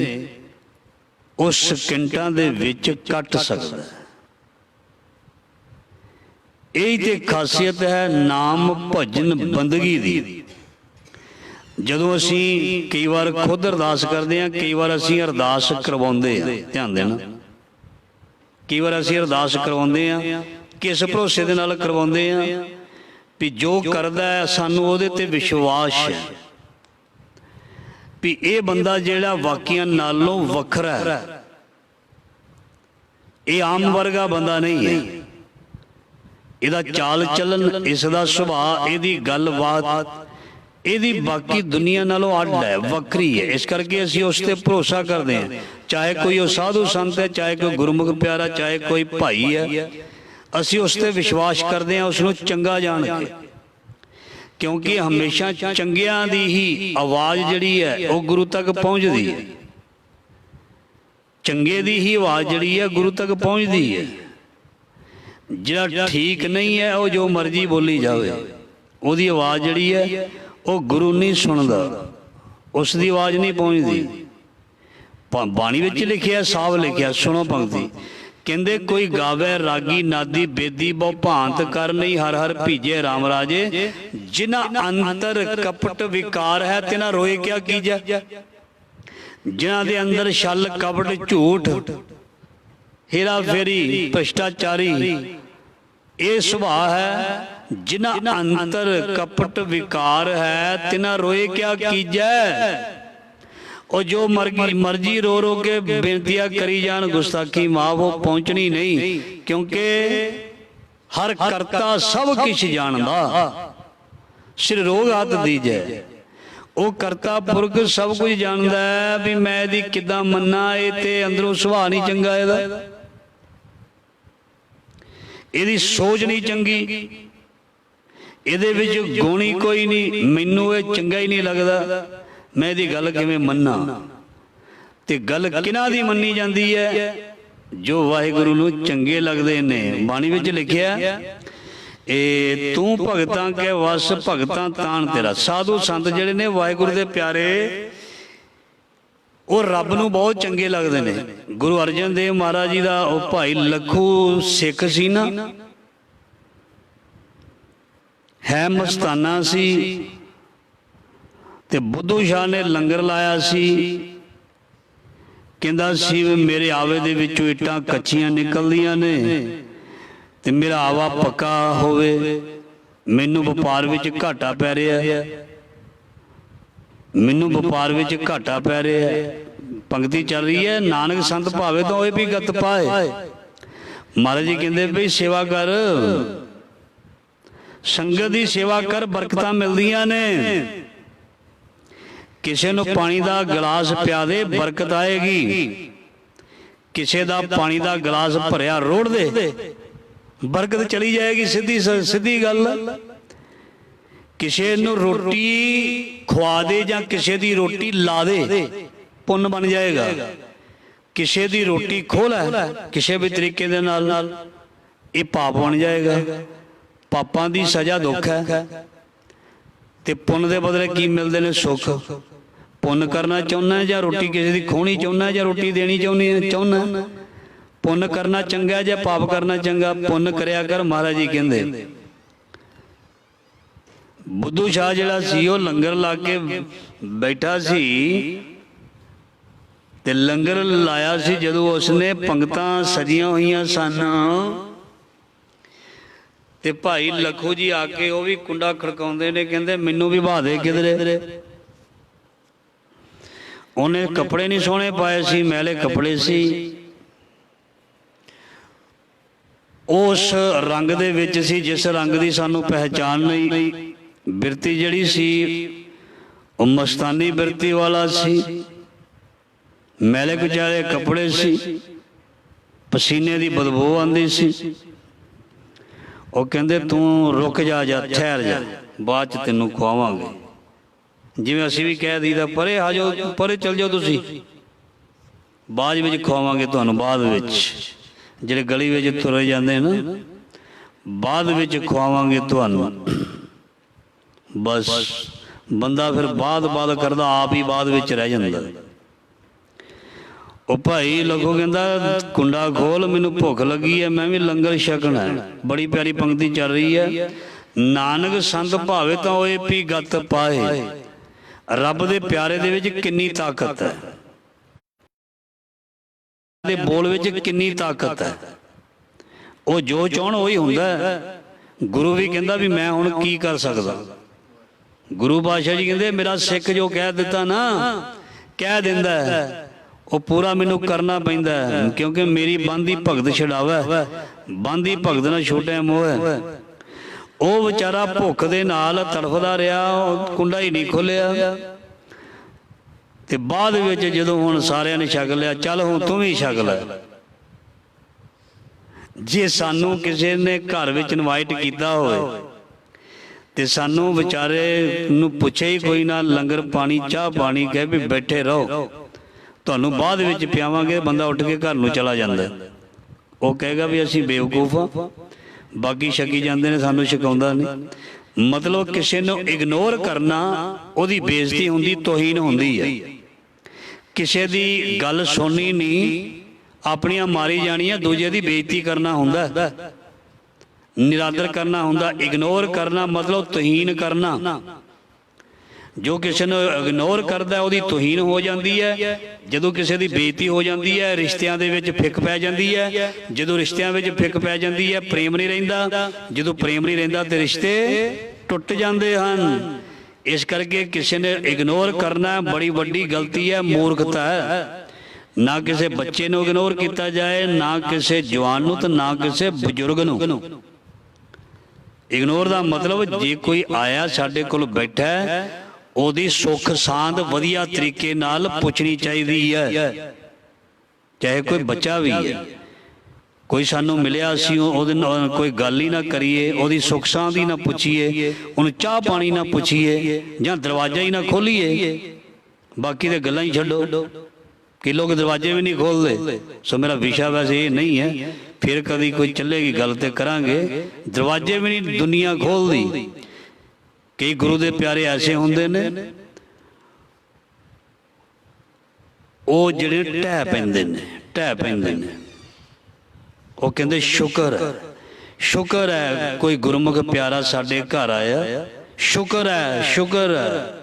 उस सकिंटां दे विच कट सकदा। यही तो खासियत है नाम भजन बंदगी दी। जदों असी कई बार खुद अरदास करते हैं, कई बार असी अरदास करवाउंदे हैं, ध्यान देना, कई बार असी अरदास करवाउंदे हैं, किस भरोसे दे नाल करवाउंदे हैं भी जो करदा है सानू उहदे ते विश्वास है भी ये बंदा जिहड़ा वाकियां नालों वखरा है, ये आम वर्गा बंदा नहीं है, ਇਹਦਾ चाल चलन, इसका सुभाव, ਇਹਦੀ गलबात, ਇਹਦੀ बाकी दुनिया नालों अड है, वक्री है। इस करके असीं उस ते भरोसा करते हैं, चाहे कोई वो साधु संत है, चाहे कोई गुरमुख प्यारा, चाहे कोई भाई है, असीं उस ते विश्वास करते हैं, उसनूं चंगा जान के, क्योंकि हमेशा चंगियां दी ही आवाज़ जिहड़ी है वो गुरु तक पहुँचती है, चंगे दी ही आवाज़ जिहड़ी है गुरु तक पहुँचती है। जिहड़ा ठीक नहीं है वो जो मर्जी बोली जाए, उसकी आवाज़ जिहड़ी है वो गुरु नहीं सुनता, उसकी आवाज़ नहीं पहुँचती। बाणी विच लिखिया, साफ लिखिया, सुनो पंक्ति, कहंदे कोई गावे रागी नादी बेदी बहु भांत कर नहीं, हर हर भीजे राम राजे, जिना अंतर कपट विकार है तिना रोए क्या कीजा। जिन्हां दे अंदर छल कपट झूठ हेरा फेरी भ्रष्टाचारी ये सुभाव है, जिन्हां अंतर कपट विकार है तिना रोए क्या कीजा। और जो मर्जी रो रो के बेनतियां करी जान, गुस्ताखी माफ हो पहुंचनी नहीं, क्योंकि हर करता सब किछ जानदा, सिर रोग हाथ दीजे। वो करता पुरख सब कुछ जानदा है भी मैं दी किदां मन्ना, ये ते अंदरों सुभाव नहीं चंगा, ਇਹਦੀ सोच नहीं चंगी, ਇਹਦੇ ਵਿੱਚ गुण ही कोई नहीं, मैनू ਇਹ चंगा ही नहीं लगता, मैं ਇਹਦੀ गल किवें मन्ना। ते गल किन्हां दी मन्नी जांदी है, जो वाहिगुरू नूं चंगे लगदे ने। बाणी विच लिखिया ए तू भगतां के वस भगतां ताण तेरा। साधु संत जिहड़े ने वाहिगुरू दे प्यारे वो रब नूं बहुत चंगे लगते हैं। गुरु अर्जन देव महाराज जी का वो भाई लखू सिख सी ना, है मस्ताना सी, ते बुद्धू शाह ने लंगर लाया सी, कहंदा सी मेरे आवे दे विचों इट्टां कच्चियां निकलदियां ने ते मेरा आवा पक्का होवे, मैनू व्यापार विच घाटा पै रहा है, मैनू व्यापार विच घाटा पै रहा है। पंक्ति चल रही है, नानक संत भावे तो भी गत पाए। महाराज जी कहते भाई सेवा कर, संगत की सेवा कर, बरकतां मिलदियां ने। ਕਿਸੇ ਨੂੰ ਪਾਣੀ ਦਾ ਗਲਾਸ ਪਿਆ ਦੇ ਬਰਕਤ ਆਏਗੀ, ਕਿਸੇ ਦਾ ਪਾਣੀ ਦਾ ਗਲਾਸ ਭਰਿਆ ਰੋੜ ਦੇ ਬਰਕਤ ਚਲੀ ਜਾਏਗੀ। ਸਿੱਧੀ ਗੱਲ। ਕਿਸੇ ਨੂੰ ਰੋਟੀ ਖਵਾ ਦੇ ਜਾਂ ਕਿਸੇ ਦੀ ਰੋਟੀ ਲਾ ਦੇ ਪੁੰਨ ਬਣ ਜਾਏਗਾ। ਕਿਸੇ ਦੀ ਰੋਟੀ ਖੋਹ ਲੈ ਕਿਸੇ ਵੀ ਤਰੀਕੇ ਦੇ ਨਾਲ, ਇਹ ਪਾਪ ਬਣ ਜਾਏਗਾ। ਪਾਪਾਂ ਦੀ ਸਜ਼ਾ ਦੁੱਖ ਹੈ ਤੇ ਪੁੰਨ ਦੇ ਬਦਲੇ ਕੀ ਮਿਲਦੇ ਨੇ? ਸੁੱਖ। ਪੁੰਨ ਕਰਨਾ ਚਾਹੁੰਦਾ ਜਾਂ ਰੋਟੀ ਕਿਸੇ ਦੀ ਖੋਹਣੀ ਚਾਹੁੰਦਾ ਜਾਂ ਰੋਟੀ ਦੇਣੀ ਚਾਹੁੰਦਾ? ਪੁੰਨ ਕਰਨਾ ਚੰਗਾ ਜਾਂ ਪਾਪ ਕਰਨਾ ਚੰਗਾ? ਪੁੰਨ ਕਰਿਆ ਕਰ। ਮਹਾਰਾਜ ਜੀ ਕਹਿੰਦੇ ਬੁੱਧੂ ਸ਼ਾਹ ਜਿਹੜਾ ਸੀ ਉਹ ਲੰਗਰ ਲਾ ਕੇ ਬੈਠਾ ਸੀ ਤੇ ਲੰਗਰ ਲਾਇਆ ਸੀ। ਜਦੋਂ ਉਸਨੇ ਪੰਗਤਾਂ ਸਜੀਆਂ ਹੋਈਆਂ ਸਨ ਤੇ ਭਾਈ ਲੱਖੂ ਜੀ ਆ ਕੇ ਉਹ ਵੀ ਕੁੰਡਾ ਖੜਕਾਉਂਦੇ ਨੇ, ਕਹਿੰਦੇ ਮੈਨੂੰ ਵੀ ਬਹਾ ਦੇ ਕਿਧਰੇ। ਉਹਨੇ ਕੱਪੜੇ ਨਹੀਂ ਸੋਹਣੇ ਪਾਏ ਸੀ, ਮੈਲੇ ਕੱਪੜੇ ਸੀ। ਉਸ ਰੰਗ ਦੇ ਵਿੱਚ ਸੀ ਜਿਸ ਰੰਗ ਦੀ ਸਾਨੂੰ ਪਹਿਚਾਣ ਨਹੀਂ। ਬਿਰਤੀ ਜਿਹੜੀ ਸੀ ਉਹ ਮਸਤਾਨੀ ਬਿਰਤੀ ਵਾਲਾ ਸੀ। ਮੈਲੇ ਕੁਚਾਲੇ ਕੱਪੜੇ ਸੀ, ਪਸੀਨੇ ਦੀ ਬਦਬੂ ਆਉਂਦੀ ਸੀ। ਉਹ ਕਹਿੰਦੇ ਤੂੰ ਰੁਕ ਜਾ, ਠਹਿਰ ਜਾ, ਬਾਅਦ ਚ ਤੈਨੂੰ ਖਵਾਵਾਂਗੇ। ਜਿਵੇਂ ਅਸੀਂ ਵੀ ਕਹਿ ਦਈਦਾ ਪਰੇ ਆ ਜਾਓ, ਪਰੇ ਚਲ ਜਾਓ, ਤੁਸੀਂ ਬਾਅਦ ਵਿੱਚ ਖਵਾਵਾਂਗੇ ਤੁਹਾਨੂੰ। ਬਾਅਦ ਵਿੱਚ ਜਿਹੜੇ ਗਲੀ ਵਿੱਚ ਤੁਰੇ ਜਾਂਦੇ ਨਾ, ਬਾਅਦ ਵਿੱਚ ਖਵਾਵਾਂਗੇ ਤੁਹਾਨੂੰ। ਬਸ ਬੰਦਾ ਫਿਰ ਬਾਅਦ ਕਰਦਾ, ਆਪ ਹੀ ਬਾਅਦ ਵਿੱਚ ਰਹਿ ਜਾਂਦਾ। ਉਹ ਭਾਈ ਲੱਖੂ ਕਹਿੰਦਾ ਕੁੰਡਾ ਖੋਲ, ਮੈਨੂੰ ਭੁੱਖ ਲੱਗੀ ਹੈ, ਮੈਂ ਵੀ ਲੰਗਰ ਛਕਣਾ। ਬੜੀ ਪਿਆਰੀ ਪੰਕਤੀ ਚੱਲ ਰਹੀ ਹੈ। ਨਾਨਕ ਸੰਤ ਭਾਵੇ ਤਾਂ ਓਏ ਪੀ ਗੱਤ ਪਾਏ। ਰੱਬ ਦੇ ਪਿਆਰੇ ਦੇ ਵਿੱਚ ਕਿੰਨੀ ਤਾਕਤ ਹੈ, ਦੇ ਬੋਲ ਵਿੱਚ ਕਿੰਨੀ ਤਾਕਤ ਹੈ। ਉਹ ਜੋ ਚਾਹਣ ਉਹੀ ਹੁੰਦਾ ਹੈ। ਗੁਰੂ ਵੀ ਕਹਿੰਦਾ ਵੀ ਮੈਂ ਹੁਣ ਕੀ ਕਰ ਸਕਦਾ। ਗੁਰੂ ਪਾਤਸ਼ਾਹ ਜੀ ਕਹਿੰਦੇ ਮੇਰਾ ਸਿੱਖ ਜੋ ਕਹਿ ਦਿੱਤਾ ਨਾ, ਕਹਿ ਦਿੰਦਾ ਹੈ, ਉਹ ਪੂਰਾ ਮੈਨੂੰ ਕਰਨਾ ਪੈਂਦਾ ਹੈ, ਕਿਉਂਕਿ ਮੇਰੀ ਬੰਦੀ ਭਗਤ ਛਡਾਵੇ। ਬੰਦੀ ਭਗਤ ਨਾਲ ਛੋਟੇ ਮੋਹ ਹੈ। ਉਹ ਵਿਚਾਰਾ ਭੁੱਖ ਦੇ ਨਾਲ ਤੜਫਦਾ ਰਿਹਾ, ਕੁੰਡਾ ਹੀ ਨਹੀਂ ਖੋਲਿਆ। ਤੇ ਬਾਅਦ ਵਿੱਚ ਜਦੋਂ ਹੁਣ ਸਾਰਿਆਂ ਨੇ ਛਕ ਲਿਆ, ਚੱਲ ਹੁਣ ਤੂੰ ਵੀ ਛਕ ਲੈ। ਜੇ ਸਾਨੂੰ ਕਿਸੇ ਨੇ ਘਰ ਵਿੱਚ ਇਨਵਾਈਟ ਕੀਤਾ ਹੋਵੇ ਤੇ ਸਾਨੂੰ ਵਿਚਾਰੇ ਨੂੰ ਪੁੱਛੇ ਹੀ ਕੋਈ ਨਾ, ਲੰਗਰ ਪਾਣੀ ਚਾਹ ਪਾਣੀ ਕਹੇ ਵੀ ਬੈਠੇ ਰਹੋ, ਤੁਹਾਨੂੰ ਬਾਅਦ ਵਿੱਚ ਪਿਆਵਾਂਗੇ, ਬੰਦਾ ਉੱਠ ਕੇ ਘਰ ਨੂੰ ਚਲਾ ਜਾਂਦਾ। ਉਹ ਕਹੇਗਾ ਵੀ ਅਸੀਂ ਬੇਵਕੂਫ ਹਾਂ, ਬਾਕੀ ਛਕੀ ਜਾਂਦੇ ਨੇ, ਸਾਨੂੰ ਛਕਾਉਂਦਾ ਨਹੀਂ। ਮਤਲਬ ਕਿਸੇ ਨੂੰ ਇਗਨੋਰ ਕਰਨਾ ਉਹਦੀ ਬੇਇੱਜ਼ਤੀ ਹੁੰਦੀ, ਤੋਹੀਨ ਹੁੰਦੀ ਹੈ। ਕਿਸੇ ਦੀ ਗੱਲ ਸੁਣਨੀ ਨਹੀਂ, ਆਪਣੀਆਂ ਮਾਰੀ ਜਾਣੀਆਂ, ਦੂਜੇ ਦੀ ਬੇਇੱਜ਼ਤੀ ਕਰਨਾ ਹੁੰਦਾ, ਨਿਰਾਦਰ ਕਰਨਾ ਹੁੰਦਾ। ਇਗਨੋਰ ਕਰਨਾ ਮਤਲਬ ਤੋਹੀਨ ਕਰਨਾ। ਜੋ ਕਿਸੇ ਨੂੰ ਇਗਨੋਰ ਕਰਦਾ ਉਹਦੀ ਤੋਹੀਨ ਹੋ ਜਾਂਦੀ ਹੈ। ਜਦੋਂ ਕਿਸੇ ਦੀ ਬੇਇੱਜ਼ਤੀ ਹੋ ਜਾਂਦੀ ਹੈ, ਰਿਸ਼ਤਿਆਂ ਦੇ ਵਿੱਚ ਫਿੱਕ ਪੈ ਜਾਂਦੀ ਹੈ। ਜਦੋਂ ਰਿਸ਼ਤਿਆਂ ਵਿੱਚ ਫਿੱਕ ਪੈ ਜਾਂਦੀ ਹੈ, ਪ੍ਰੇਮ ਨਹੀਂ ਰਹਿੰਦਾ। ਜਦੋਂ ਪ੍ਰੇਮ ਨਹੀਂ ਰਹਿੰਦਾ ਤੇ ਰਿਸ਼ਤੇ ਟੁੱਟ ਜਾਂਦੇ ਹਨ। ਇਸ ਕਰਕੇ ਕਿਸੇ ਨੇ ਇਗਨੋਰ ਕਰਨਾ ਬੜੀ ਵੱਡੀ ਗਲਤੀ ਹੈ, ਮੂਰਖਤਾ ਹੈ। ਨਾ ਕਿਸੇ ਬੱਚੇ ਨੂੰ ਇਗਨੋਰ ਕੀਤਾ ਜਾਏ, ਨਾ ਕਿਸੇ ਜਵਾਨ ਨੂੰ, ਤੇ ਨਾ ਕਿਸੇ ਬਜ਼ੁਰਗ ਨੂੰ। ਇਗਨੋਰ ਦਾ ਮਤਲਬ ਜੇ ਕੋਈ ਆਇਆ ਸਾਡੇ ਕੋਲ ਬੈਠਾ ਹੈ, ਉਹਦੀ ਸੁੱਖ ਸਾਂਦ ਵਧੀਆ ਤਰੀਕੇ ਨਾਲ ਪੁੱਛਣੀ ਚਾਹੀਦੀ ਹੈ। ਚਾਹੇ ਕੋਈ ਬੱਚਾ ਵੀ ਹੈ, ਕੋਈ ਸਾਨੂੰ ਮਿਲਿਆ, ਅਸੀਂ ਉਹਦੇ ਨਾਲ ਕੋਈ ਗੱਲ ਹੀ ਨਾ ਕਰੀਏ, ਉਹਦੀ ਸੁੱਖ ਸਾਂਦ ਹੀ ਨਾ ਪੁੱਛੀਏ, ਉਹਨੂੰ ਚਾਹ ਪਾਣੀ ਨਾ ਪੁੱਛੀਏ, ਜਾਂ ਦਰਵਾਜ਼ਾ ਹੀ ਨਾ ਖੋਲੀਏ। ਬਾਕੀ ਦੇ ਗੱਲਾਂ ਹੀ ਛੱਡੋ, ਕਿ ਲੋਕ ਦਰਵਾਜ਼ੇ ਵੀ ਨਹੀਂ ਖੋਲਦੇ। ਸੋ ਮੇਰਾ ਵਿਸ਼ਾ ਵੈਸੇ ਇਹ ਨਹੀਂ ਹੈ, ਫਿਰ ਕਦੀ ਕੋਈ ਚੱਲੇਗੀ ਗੱਲ ਤੇ ਕਰਾਂਗੇ। ਦਰਵਾਜ਼ੇ ਵੀ ਨਹੀਂ ਦੁਨੀਆ ਖੋਲਦੀ। ਕਈ ਗੁਰੂ ਦੇ ਪਿਆਰੇ ਐਸੇ ਹੁੰਦੇ ਨੇ, ਉਹ ਜਿਹੜੇ ਢਹਿ ਪੈਂਦੇ ਨੇ। ਉਹ ਕਹਿੰਦੇ ਸ਼ੁਕਰ ਹੈ ਕੋਈ ਗੁਰਮੁਖ ਪਿਆਰਾ ਸਾਡੇ ਘਰ ਆਇਆ, ਸ਼ੁਕਰ ਹੈ।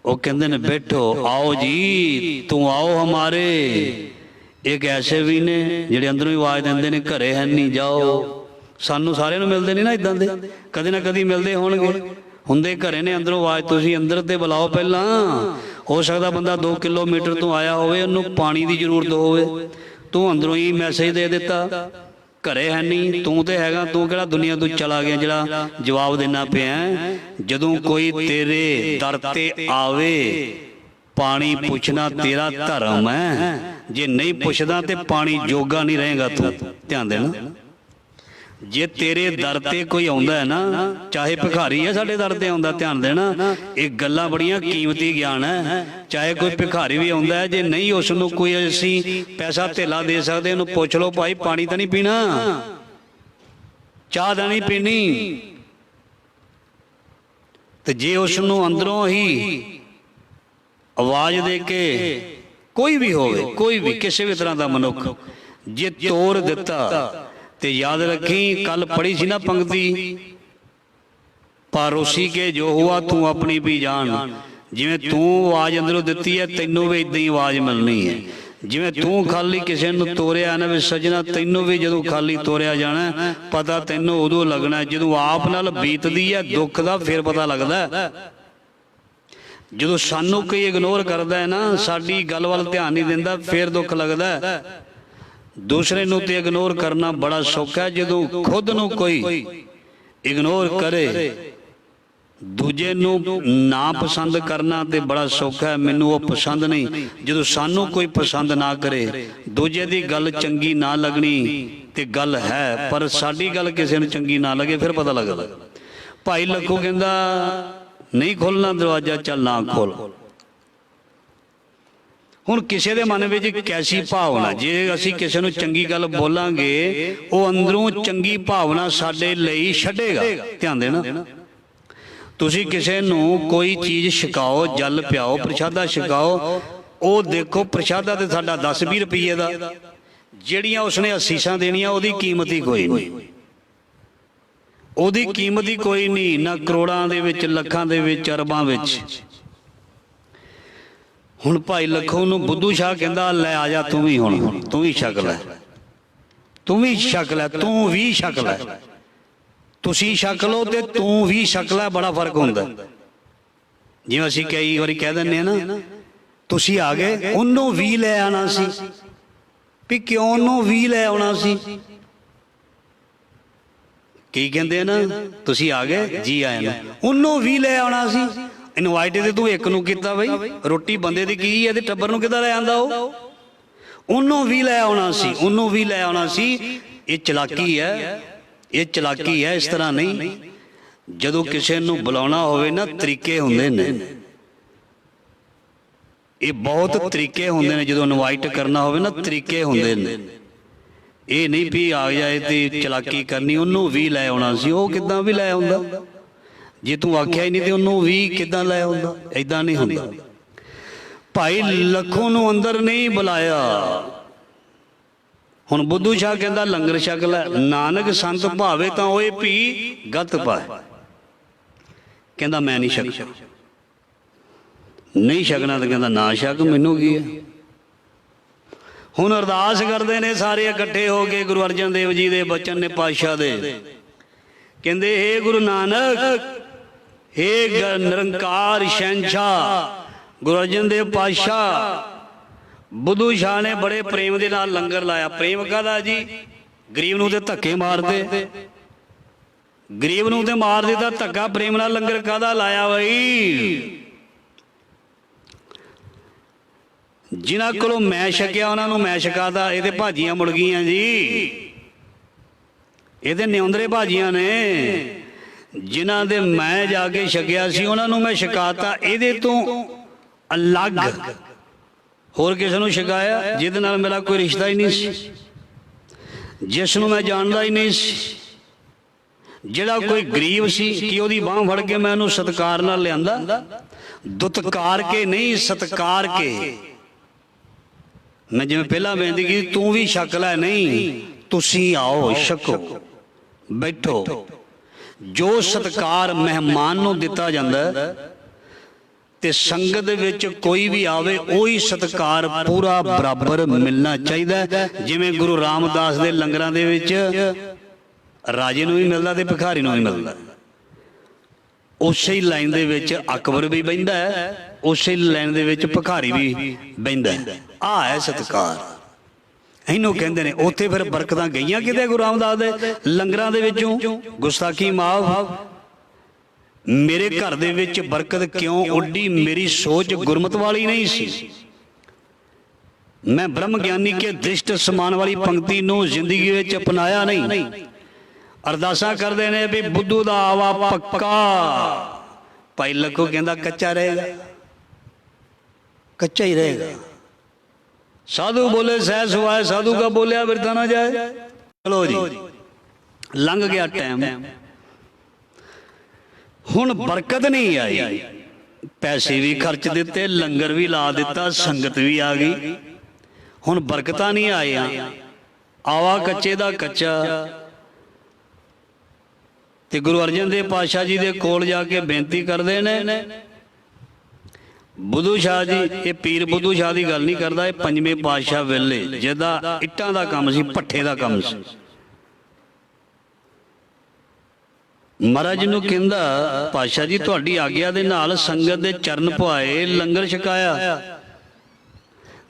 ਉਹ ਕਹਿੰਦੇ ਨੇ ਬੈਠੋ, आओ जी तू आओ हमारे। एक ऐसे भी ने ਜਿਹੜੇ ਅੰਦਰੋਂ ਹੀ ਆਵਾਜ਼ ਦਿੰਦੇ ਨੇ ਘਰੇ ਹੈ ਨਹੀਂ, ਜਾਓ। ਸਾਨੂੰ ਸਾਰਿਆਂ ਨੂੰ ਮਿਲਦੇ ਨਹੀਂ ਨਾ ਇਦਾਂ ਦੇ, ਕਦੇ ਨਾ ਕਦੀ ਮਿਲਦੇ ਹੋਣਗੇ। ਹੁੰਦੇ ਘਰੇ ਨੇ, ਅੰਦਰੋਂ ਆਵਾਜ਼ ਤੁਸੀਂ ਅੰਦਰ ਤੇ ਬੁਲਾਓ ਪਹਿਲਾਂ। ਹੋ ਸਕਦਾ ਬੰਦਾ 2 ਕਿਲੋਮੀਟਰ ਤੋਂ ਆਇਆ ਹੋਵੇ, ਉਹਨੂੰ ਪਾਣੀ ਦੀ ਜ਼ਰੂਰਤ ਹੋਵੇ, ਤੂੰ ਅੰਦਰੋਂ ਹੀ ਮੈਸੇਜ ਦੇ ਦਿੱਤਾ ਘਰੇ ਹੈ ਨਹੀਂ, ਤੂੰ ਤੇ ਹੈਗਾ, ਤੂੰ ਕਿਹੜਾ ਦੁਨੀਆ ਤੋਂ ਚਲਾ ਗਿਆ ਜਿਹੜਾ ਜਵਾਬ ਦੇਣਾ ਪਿਆ। ਜਦੋਂ ਕੋਈ ਤੇਰੇ ਦਰ ਤੇ ਆਵੇ ਪਾਣੀ ਪੁੱਛਣਾ ਤੇਰਾ ਧਰਮ ਹੈ, ਜੇ ਨਹੀਂ ਪੁੱਛਦਾ ਤੇ ਪਾਣੀ ਜੋਗਾ ਨਹੀਂ ਰਹੇਗਾ ਤੂੰ। ਧਿਆਨ ਦੇਣਾ, ਜੇ ਤੇਰੇ ਦਰ ਤੇ ਕੋਈ ਆਉਂਦਾ ਹੈ ਨਾ, ਚਾਹੇ ਭਿਖਾਰੀ ਹੈ ਸਾਡੇ ਦਰ ਤੇ ਆਉਂਦਾ, ਧਿਆਨ ਦੇਣਾ ਇਹ ਗੱਲਾਂ ਬੜੀਆਂ ਕੀਮਤੀ ਗਿਆਨ ਹੈ। ਚਾਹੇ ਕੋਈ ਭਿਖਾਰੀ ਵੀ ਆਉਂਦਾ ਹੈ, ਜੇ ਨਹੀਂ ਉਸ ਨੂੰ ਕੋਈ ਅਸੀਂ ਪੈਸਾ ਧੇਲਾ ਦੇ ਸਕਦੇ, ਉਹਨੂੰ ਪੁੱਛ ਲਓ ਭਾਈ ਪਾਣੀ ਤਾਂ ਨਹੀਂ ਪੀਣਾ, ਚਾਹ ਤਾਂ ਨਹੀਂ ਪੀਣੀ, ਤੇ ਜੇ ਉਸ ਨੂੰ ਅੰਦਰੋਂ ਹੀ ਆਵਾਜ਼ ਦੇ ਕੇ ਕੋਈ ਵੀ ਹੋਵੇ, ਕੋਈ ਵੀ ਕਿਸੇ ਵੀ ਤਰ੍ਹਾਂ ਦਾ ਮਨੁੱਖ ਜੇ ਤੋਰ ਦਿੱਤਾ, ਤੇ याद रखी कल पढ़ी सी ना पंक्ति, पड़ोसी के जो हुआ तू अपनी भी जान। जिवें तू आवाज अंदरों दिती है तैनूं भी इदां ही आवाज मिलनी है। जिवें तू खाली किसी नूं तोरिया ना भी सजना, तैनूं भी जदों खाली तोरिया जाना पता तैनूं उदों लगना जदों आप नाल बीतदी है दुख दा, फिर पता लगदा। जदों सानूं कोई इग्नोर करदा है ना, साडी गल वल ध्यान नहीं दिंदा, फिर दुख लगदा। दूसरे नूं ते इग्नोर करना बड़ा सौखा है, जदों खुद नूं कोई इग्नोर करे दूजे नूं ना पसंद करना ते बड़ा सौखा है। मैनूं वो पसंद नहीं, जदों सानूं कोई पसंद ना करे, दूजे दी गल चंगी ना लगनी ते गल है, पर साडी गल किसी नूं चंगी ना लगे फिर पता लगदा। भाई लखो कहंदा नहीं खोलना दरवाजा, चल ना खोल। ਹੁਣ ਕਿਸੇ ਦੇ ਮਨ ਵਿੱਚ ਕੈਸੀ ਭਾਵਨਾ, ਜੇ ਅਸੀਂ ਕਿਸੇ ਨੂੰ ਚੰਗੀ ਗੱਲ ਬੋਲਾਂਗੇ ਉਹ ਅੰਦਰੋਂ ਚੰਗੀ ਭਾਵਨਾ ਸਾਡੇ ਲਈ ਛੱਡੇਗਾ। ਧਿਆਨ ਦੇਣਾ, ਤੁਸੀਂ ਕਿਸੇ ਨੂੰ ਕੋਈ ਚੀਜ਼ ਛਕਾਓ, ਜਲ ਪਿਆਓ, ਪ੍ਰਸ਼ਾਦਾ ਛਕਾਓ, ਉਹ ਦੇਖੋ ਪ੍ਰਸ਼ਾਦਾ ਤੇ ਸਾਡਾ 10-20 ਰੁਪਏ ਦਾ, ਜਿਹੜੀਆਂ ਉਸਨੇ ਅਸੀਸਾਂ ਦੇਣੀਆਂ ਉਹਦੀ ਕੀਮਤ ਹੀ ਕੋਈ ਨਹੀਂ, ਉਹਦੀ ਕੀਮਤ ਹੀ ਕੋਈ ਨਹੀਂ, ਨਾ ਕਰੋੜਾਂ ਦੇ ਵਿੱਚ, ਲੱਖਾਂ ਦੇ ਵਿੱਚ, ਅਰਬਾਂ ਵਿੱਚ। ਹੁਣ ਭਾਈ ਲੱਖੋਂ ਨੂੰ ਬੁੱਧੂ ਸ਼ਾਹ ਕਹਿੰਦਾ ਲੈ ਆ ਜਾ ਤੂੰ ਵੀ, ਹੁਣ ਤੂੰ ਵੀ ਛਕ ਲੈ, ਤੂੰ ਵੀ ਛਕ ਲੈ, ਤੂੰ ਵੀ ਛਕ ਲੈ, ਤੁਸੀਂ ਛਕ ਲਓ ਤੇ ਤੂੰ ਵੀ ਛਕ ਲੈ, ਬੜਾ ਫਰਕ ਹੁੰਦਾ। ਜਿਵੇਂ ਅਸੀਂ ਕਈ ਵਾਰੀ ਕਹਿ ਦਿੰਦੇ ਆ ਨਾ ਤੁਸੀਂ ਆ ਗਏ, ਉਹਨੂੰ ਵੀ ਲੈ ਆਉਣਾ ਸੀ, ਵੀ ਕਿਉਂ ਉਹਨੂੰ ਵੀ ਲੈ ਆਉਣਾ ਸੀ। ਕੀ ਕਹਿੰਦੇ ਆ ਨਾ, ਤੁਸੀਂ ਆ ਗਏ ਜੀ ਆਇਆਂ ਨੂੰ, ਉਹਨੂੰ ਵੀ ਲੈ ਆਉਣਾ ਸੀ। ਇਨਵਾਈਟ ਤੇ ਤੂੰ ਇੱਕ ਨੂੰ ਕੀਤਾ, ਬਈ ਰੋਟੀ ਬੰਦੇ ਦੀ ਕੀ ਹੈ ਤੇ ਟੱਬਰ ਨੂੰ ਕਿੱਦਾਂ ਲੈ ਆਂਦਾ, ਉਹਨੂੰ ਵੀ ਲੈ ਆਉਣਾ ਸੀ, ਉਹਨੂੰ ਵੀ ਲੈ ਆਉਣਾ ਸੀ। ਇਹ ਚਲਾਕੀ ਹੈ, ਇਹ ਚਲਾਕੀ ਹੈ, ਇਸ ਤਰ੍ਹਾਂ ਨਹੀਂ। ਜਦੋਂ ਕਿਸੇ ਨੂੰ ਬੁਲਾਉਣਾ ਹੋਵੇ ਨਾ ਤਰੀਕੇ ਹੁੰਦੇ ਨੇ, ਇਹ ਬਹੁਤ ਤਰੀਕੇ ਹੁੰਦੇ ਨੇ। ਜਦੋਂ ਇਨਵਾਈਟ ਕਰਨਾ ਹੋਵੇ ਨਾ ਤਰੀਕੇ ਹੁੰਦੇ ਨੇ, ਇਹ ਨਹੀਂ ਵੀ ਆ ਜਾਏ ਤੇ ਚਲਾਕੀ ਕਰਨੀ। ਉਹਨੂੰ ਵੀ ਲੈ ਆਉਣਾ ਸੀ, ਉਹ ਕਿੱਦਾਂ ਵੀ ਲੈ ਆਉਂਦਾ, ਜੇ ਤੂੰ ਆਖਿਆ ਹੀ ਨਹੀਂ ਤੇ ਉਹਨੂੰ ਵੀ ਕਿੱਦਾਂ ਲੈ ਆਉਂਦਾ, ਏਦਾਂ ਨਹੀਂ ਹੁੰਦਾ। ਭਾਈ ਲੱਖੋਂ ਨੂੰ ਅੰਦਰ ਨਹੀਂ ਬੁਲਾਇਆ। ਹੁਣ ਬੁੱਧੂ ਸ਼ਾਹ ਕਹਿੰਦਾ ਲੰਗਰ ਛਕ ਲੈ, ਨਾਨਕ ਸੰਤ ਭਾਵੇ ਤਾਂ ਓਏ ਭੀ ਗਤ ਪਾਏ। ਕਹਿੰਦਾ ਮੈਂ ਨਹੀਂ ਛਕ, ਨਹੀਂ ਛਕਣਾ ਤਾਂ ਕਹਿੰਦਾ ਨਾ ਛਕ, ਮੈਨੂੰ ਕੀ ਹੈ। ਹੁਣ ਅਰਦਾਸ ਕਰਦੇ ਨੇ ਸਾਰੇ ਇਕੱਠੇ ਹੋ ਕੇ ਗੁਰੂ ਅਰਜਨ ਦੇਵ ਜੀ ਦੇ ਬਚਨ ਨੇ ਪਾਤਸ਼ਾਹ ਦੇ, ਕਹਿੰਦੇ ਹੇ ਗੁਰੂ ਨਾਨਕ, हे निरंकार शहनशाह गुरु अर्जन देव पातशाह। बुद्धू शाह ने बड़े प्रेम के नाल लंगर लाया। प्रेम काहदा जी, गरीब नूं ते धक्के मारदे, गरीब नूं ते मार देता धक्का, प्रेम नाल लंगर काहदा लाया बई। जिन्हां कोलों मैं छकिया उन्हां नूं मैं छकाता। ये ते भाजियां मुड़ गईयां जी, ये ते न्योंदरे भाजियां ने। जिन्हां दे मैं जाके छकिया सी उन्हां नूं मैं छकाता। इहदे तो अलग होर किसे नूं छकाया जिहदे नाल मेरा कोई रिश्ता ही नहीं सी, जिस नूं मैं जानदा ही नहीं सी। जिहड़ा कोई गरीब सी कि उहदी बांह फड़ के मैं उहनूं सत्कार नाल लिआंदा, दुत्कार के नहीं सत्कार के। मैं जिवें पहला बेनती की तू भी छक लै, नहीं तुसीं आओ छको बैठो। जो सत्कार मेहमान नूं दिता जांदा ते संगत विच कोई भी आवे ओही सत्कार पूरा बराबर मिलना चाहिए। जिवें गुरु रामदास दे लंगरां दे विच राजे नूं भी मिलदा ते भिखारी नूं भी मिलदा, उसे लाइन दे विच अकबर भी बहिंदा है, उसे लाइन दे विच भिखारी भी बहिंदा है। आ है सत्कार। ਇਹਨੂੰ ਕਹਿੰਦੇ ਨੇ। ਉੱਥੇ ਫਿਰ ਬਰਕਤਾਂ ਗਈਆਂ ਕਿਤੇ ਗੁਰੂ ਰਾਮਦਾਸ ਦੇ ਲੰਗਰਾਂ ਦੇ ਵਿੱਚੋਂ? ਗੁਸਤਾਖੀ ਮਾਫ। ਮੇਰੇ ਘਰ ਦੇ ਵਿੱਚ ਬਰਕਤ ਕਿਉਂ ਉੱਡੀ? ਮੇਰੀ ਸੋਚ ਗੁਰਮਤ ਵਾਲੀ ਨਹੀਂ ਸੀ। ਮੈਂ ਬ੍ਰਹਮ ਗਿਆਨੀ ਕੇ ਦ੍ਰਿਸ਼ਟ ਸਮਾਨ ਵਾਲੀ ਪੰਕਤੀ ਨੂੰ ਜ਼ਿੰਦਗੀ ਵਿੱਚ ਅਪਣਾਇਆ ਨਹੀਂ। ਅਰਦਾਸਾਂ ਕਰਦੇ ਨੇ ਵੀ ਬੁੱਧੂ ਦਾ ਆਵਾ ਪੱਕਾ। ਭਾਈ ਲੱਖੋ ਕਹਿੰਦਾ ਕੱਚਾ ਰਹੇਗਾ, ਕੱਚਾ ਹੀ रहेगा। साधु बोले सह सुहाए, साधु का बोलिया बिरता ना जाए। चलो जी, लंघ गया टाइम। हुण बरकत नहीं आई। पैसे भी खर्च दिते, लंगर भी ला दिता, संगत भी आ गई, हुण बरकतां नहीं आईयां। आवा कच्चे दा कच्चा। ते गुरु अर्जन देव पातशाह जी दे कोल जाके बेनती करदे ने। बुद्धू शाह जी, ये पीर बुद्धू शाह की गल नहीं करता, ये पंजवें पातशाह वेले जिहदा इट्टां दा काम सी, भट्ठे दा काम सी। महाराज नूं कहंदा पातशाह जी तुहाडी आग्या दे नाल संगत दे चरण पवाए, लंगर छकाया।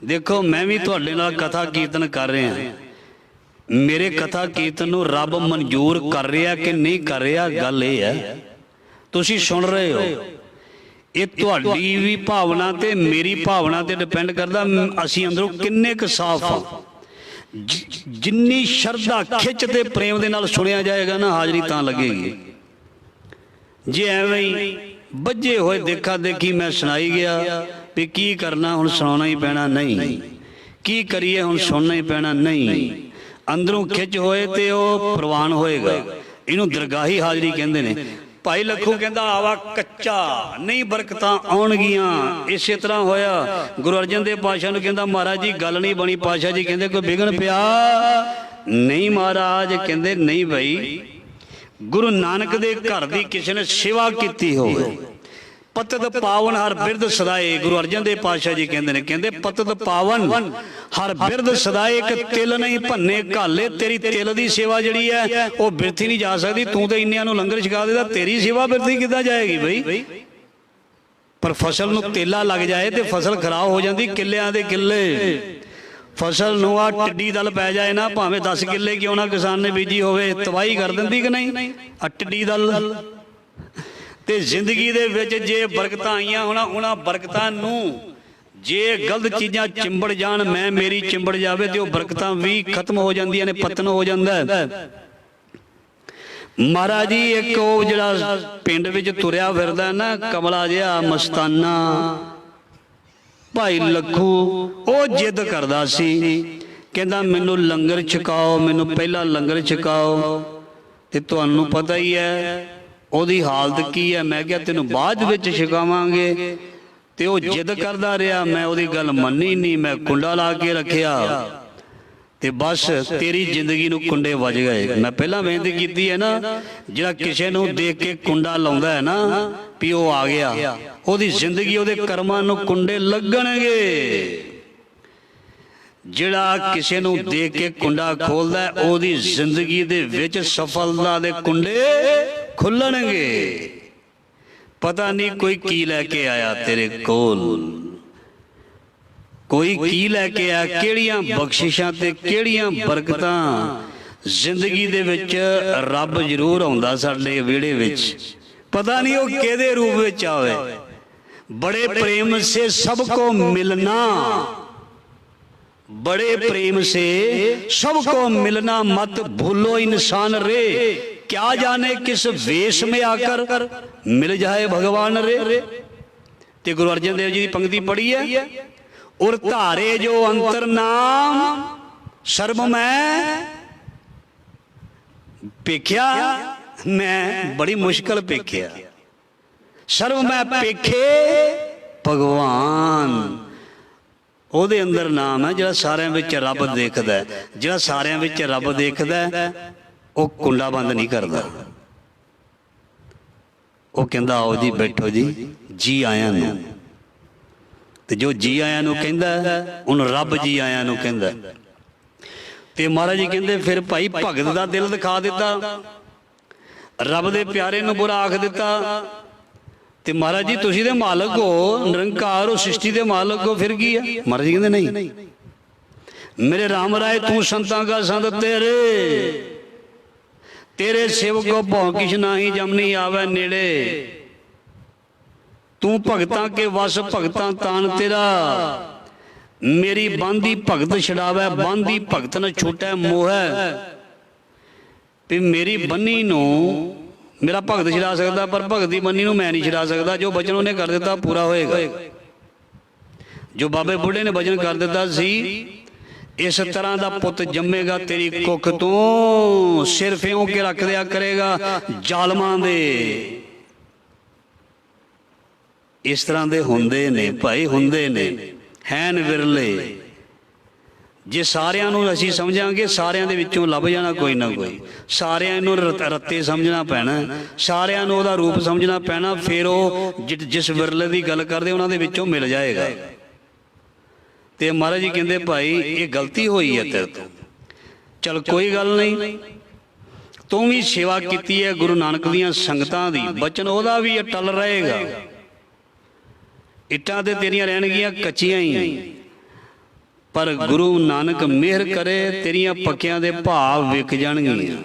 देखो मैं भी तुहाडे नाल कथा कीर्तन कर रहा, मेरे कथा कीर्तन नूं रब मंजूर कर रहा कि नहीं कर रहा, गल ये है तुसीं सुन रहे हो। ये तुहाडी भी भावना ते मेरी भावना ते डिपेंड करदा असीं अंदरों किन्ने क साफ हाँ। जिन्नी शरधा खिच ते प्रेम दे नाल सुनिया जाएगा ना, हाजरी तां लगेगी। जे एवें ही बज्जे होए देखा देखी मैं सुनाई गया भी की करना, हुण सुनाना ही पैना, नहीं की करिए हुण सुनना ही पैना, नहीं अंदरों खिच होए ते ओ प्रवान होएगा। इनू दरगाही हाजरी कहंदे ने। भाई लखू कहंदा आवा कच्चा नहीं, बरकतां आउणगियां। इसे तरह होया गुरु अर्जन देव पातशाह नूं कहंदा महाराज जी गल नहीं बनी। पातशाह जी कहंदे कोई विघन पिया नहीं? महाराज कहंदे नहीं भाई, गुरु नानक दे घर दी किसी ने सेवा कीती होवे, पतत पावन हर बिरद सदाए। गुरु अर्जन देव पातशाह जी कहंदे ने, कहंदे पतत पावन हर बिरद सदाए। एक तिल नहीं भन्ने घाले, तेरी तिल दी सेवा जिहड़ी है वो बिरथी नहीं जा सकदी। तूं ते इन्नियां नूं लंगर छका देदा, तेरी सेवा बिरथी किद्दां जाएगी बई? पर फसल नूं तेला लग जाए ते फसल खराब हो जाती। किल्लियां दे किल्ले फसल नूं आ टिड्डी दल पै जाए ना, भावें 10 किल्ले क्यों ना किसान ने बीजी होवे, तबाही कर दिंदी कि नहीं आ टिड्डी दल। ते जिंदगी दे विच जे बरकतां आईयां होना, उन्हां बरकतां नूं जे गलत चीज़ां चिंबड़ जाण, मैं मेरी चिंबड़ जावे ते ओह बरकतां भी खत्म हो जांदियां ने, पतन हो जांदा है। महाराज जी एक ओह जिहड़ा पिंड विच तुरिया फिरदा ना कमला जिहा मस्ताना, भाई लखू ओह जिद करदा सी, कहंदा मैनूं लंगर छकाओ, मैनूं पहला लंगर छकाओ। ते तुहानूं पता ही है ਉਹਦੀ हालत की है। मैं क्या तेनों बाद विच छकावांगे, ते ਉਹ जिद करदा रहा। मैं ਉਹਦੀ गल मन्नी नहीं, मैं कुंडा ला के रखिया ते बस तेरी जिंदगी नूं कुंडे वज गए। मैं पहला बेनती कीती है ना, जिहड़ा किसी नूं देख के कुंडा लाउंदा है ना भी ਉਹ आ गया, ਉਹਦੀ जिंदगी ਉਹਦੇ ਕਰਮਾਂ ਨੂੰ कुंडे लगणगे। ਜਿਹੜਾ किसी नूं देख के कुंडा खोलदा ਉਹਦੀ जिंदगी दे विच सफलता दे कुंडे खुलणगे। पता नहीं कोई की लैके आया तेरे कोल, कोई की लैके आया, केड़ियां बख्शिशां ते केड़ियां बरकतां। जिंदगी दे विच रब जरूर आउंदा साडे विहड़े विच, पता नहीं वो किहदे रूप विच आवे। बड़े प्रेम से सबको मिलना, बड़े प्रेम से सबको मिलना, मत भूलो इंसान रे, क्या जाने किस वेश में आकर मिल जाए भगवान रे। ते गुरु अर्जन देव जी की पंक्ति पढ़ी है, और धारे जो अंतर नाम सर्व मैं पेख्या, मैं बड़ी मुश्किल पेख्या, सर्व मैं पेखे भगवान। ਉਹਦੇ अंदर नाम है ਜਿਹੜਾ ਸਾਰਿਆਂ ਵਿੱਚ ਰੱਬ ਦੇਖਦਾ ਹੈ। ਜਿਹੜਾ ਸਾਰਿਆਂ ਵਿੱਚ ਰੱਬ ਦੇਖਦਾ ਹੈ ਉਹ ਕੁੰਡਾ ਬੰਦ ਨਹੀਂ ਕਰਦਾ। ਉਹ ਕਹਿੰਦਾ ਆਓ ਜੀ ਬੈਠੋ ਜੀ ਆਇਆਂ ਨੂੰ। ਤੇ ਜੋ ਜੀ ਆਇਆਂ ਨੂੰ ਕਹਿੰਦਾ ਉਹਨੂੰ ਰੱਬ ਜੀ ਆਇਆਂ ਨੂੰ ਕਹਿੰਦਾ। ਤੇ ਮਹਾਰਾਜ ਜੀ ਕਹਿੰਦੇ ਫਿਰ ਭਾਈ ਭਗਤ ਦਾ ਦਿਲ ਦਿਖਾ ਦਿੱਤਾ, ਰੱਬ ਦੇ ਪਿਆਰੇ ਨੂੰ ਬੁਰਾ ਆਖ ਦਿੱਤਾ। ਤੇ ਮਹਾਰਾਜ ਜੀ ਤੁਸੀਂ ਦੇ ਮਾਲਕ ਹੋ, ਨਿਰੰਕਾਰ ਹੋ, ਸ੍ਰਿਸ਼ਟੀ ਦੇ ਮਾਲਕ ਹੋ, ਫਿਰ ਕੀ ਹੈ? ਮਹਾਰਾਜ ਜੀ ਕਹਿੰਦੇ ਨਹੀਂ, मेरे राम राय तू संतां का संत तेरे, तेरे सेवको भौ किश नाही जमनी आवे नेड़े। तू भगतां के वस भगतां तान तेरा, मेरी बांधी भगत छड़ावे बांधी भगत न छूटै मोह। भी मेरी बन्नी नू मेरा भगत छड़ा सकता, पर भगत की बन्नी नू मैं नहीं छड़ा सकता। जो वचन उन्हें कर दिता पूरा होएगा। जो बाबे बुढ़े ने वचन कर दिता सी, इस तरह का पुत जमेगा तेरी कुख तो, सिर फ्यों के रख दिया करेगा जालमां दे। इस तरह के हुंदे ने भाई, हुंदे ने, हैन विरले। जे सारिਆਂ ਨੂੰ ਅਸੀਂ ਸਮਝਾਂਗੇ ਸਾਰਿਆਂ ਦੇ ਵਿੱਚੋਂ ਲੱਭ ਜਾਣਾ ਕੋਈ ਨਾ ਕੋਈ। ਸਾਰਿਆਂ ਨੂੰ ਰੱਤੇ ਸਮਝਣਾ ਪੈਣਾ, ਸਾਰਿਆਂ ਨੂੰ ਉਹਦਾ ਰੂਪ ਸਮਝਣਾ ਪੈਣਾ, ਫਿਰ ਉਹ ਜਿਸ ਵਿਰਲੇ ਦੀ ਗੱਲ ਕਰਦੇ ਉਹਨਾਂ ਦੇ ਵਿੱਚੋਂ ਮਿਲ ਜਾਏਗਾ। ਤੇ ਮਹਾਰਾਜ ਜੀ ਕਹਿੰਦੇ ਭਾਈ ਇਹ ਗਲਤੀ ਹੋਈ ਹੈ ਤੇਰੇ ਤੋਂ, ਚਲ ਕੋਈ ਗੱਲ ਨਹੀਂ, ਤੂੰ ਵੀ ਸੇਵਾ ਕੀਤੀ ਹੈ ਗੁਰੂ ਨਾਨਕ ਦੀਆਂ ਸੰਗਤਾਂ ਦੀ, ਬਚਨ ਉਹਦਾ ਵੀ ਅਟਲ ਰਹੇਗਾ। ਇੱਟਾਂ ਤੇ ਤੇਰੀਆਂ ਰਹਿਣਗੀਆਂ ਕੱਚੀਆਂ ਹੀ, पर गुरु नानक मेहर करे तेरिया पक्कियां दे भाव विक जाणगीਆਂ।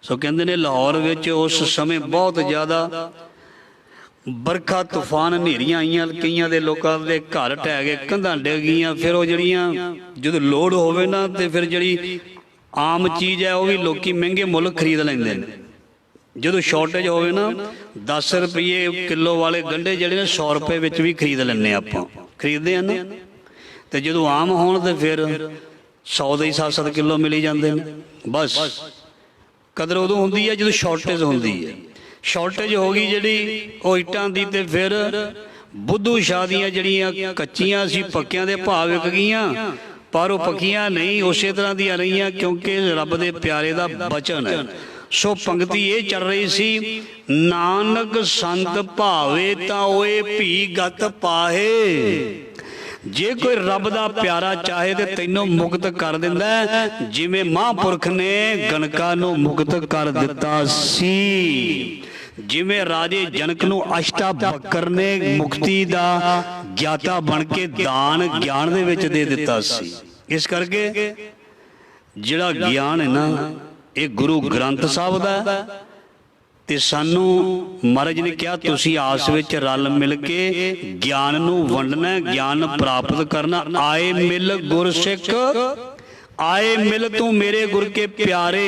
सो कहते ने लाहौर विच उस समय बहुत ज़्यादा बरखा तूफान हनेरियां आईयां, कईयां दे लोकां दे घर ढह गए, कंधां डिग गईयां। फिर वो जड़ियां जदों लोड़ होवे ना ते फिर जड़ी आम चीज़ है वो भी लोकी महंगे मुल खरीद लैंदे ने। जदों शॉर्टेज होवे ना 10 रुपये किलो वाले गंढे जड़े ने 100 रुपए विच भी खरीद लैंदे, आपां खरीददे हैं ना। तो जो आम होण तो फिर 100 के 7-7 किलो मिली जाते हैं। बस कदर उदों होंदी है जो शॉर्टेज होंदी है। शॉर्टेज हो गई जी वो इट्टां दी, ते फिर बुद्धू शाह दियां जड़ियां कच्चियां सी पक्कियां दे भाव विक गईयां, पर वो पक्कियां नहीं उस तरह दियां रहियां, क्योंकि रब दे प्यारे दा बचन है। सो पंक्ति ये चल रही सी, नानक संत भावे तां ओए भी गत पाहे। जे कोई रब दा प्यारा चाहे तो तैनों मुक्त कर दिंदा है, जिवें महापुरख ने गणका नूं मुक्त कर दिता सी। जिवें राजे जनक नूं अष्टावक्र ने मुक्ति दा ज्ञाता बन के दान ज्ञान दे विच दे दिता सी। इस करके जिहड़ा ज्ञान है ना ये गुरु ग्रंथ साहब दा ते सानू महाराज ने कहा तुसी आस विच रल मिल के ज्ञान नू वंडना, ज्ञान प्राप्त करना। आए मिल गुर सिख, आए मिल तू मेरे गुर के प्यारे,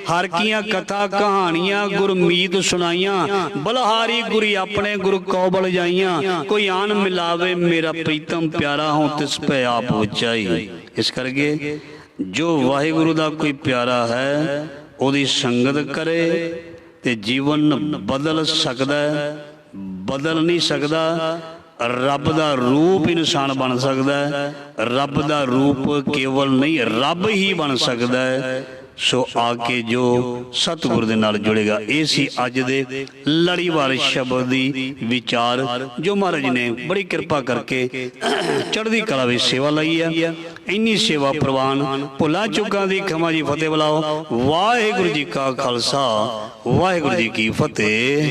हर कियां कथा कहानियां गुरमीत सुनाइयां, बलहारी गुरी अपने गुरु कौबल जाइयां। कोई आन मिलावे मेरा प्रीतम प्यारा हो तिस पे आप उचाई। इस करके जो वाहिगुरु दा कोई प्यारा है ओदी संगत करे ते जीवन बदल सकदा है, बदल नहीं सकदा। रब दा रूप इंसान बन सकदा है, रब दा रूप केवल नहीं रब ही बन सकदा है। सो आके जो सतगुर दे नाल जुड़ेगा। ये सी अज दे लड़ीवार शब्द दी विचार जो महाराज ने बड़ी कृपा करके चढ़दी कला विच सेवा लाई है। इन्नी सेवा प्रवान भुला चुका दी खमा जी फतेह बुलाओ। वाहिगुरू जी का खालसा वाहिगुरू जी की फतेह।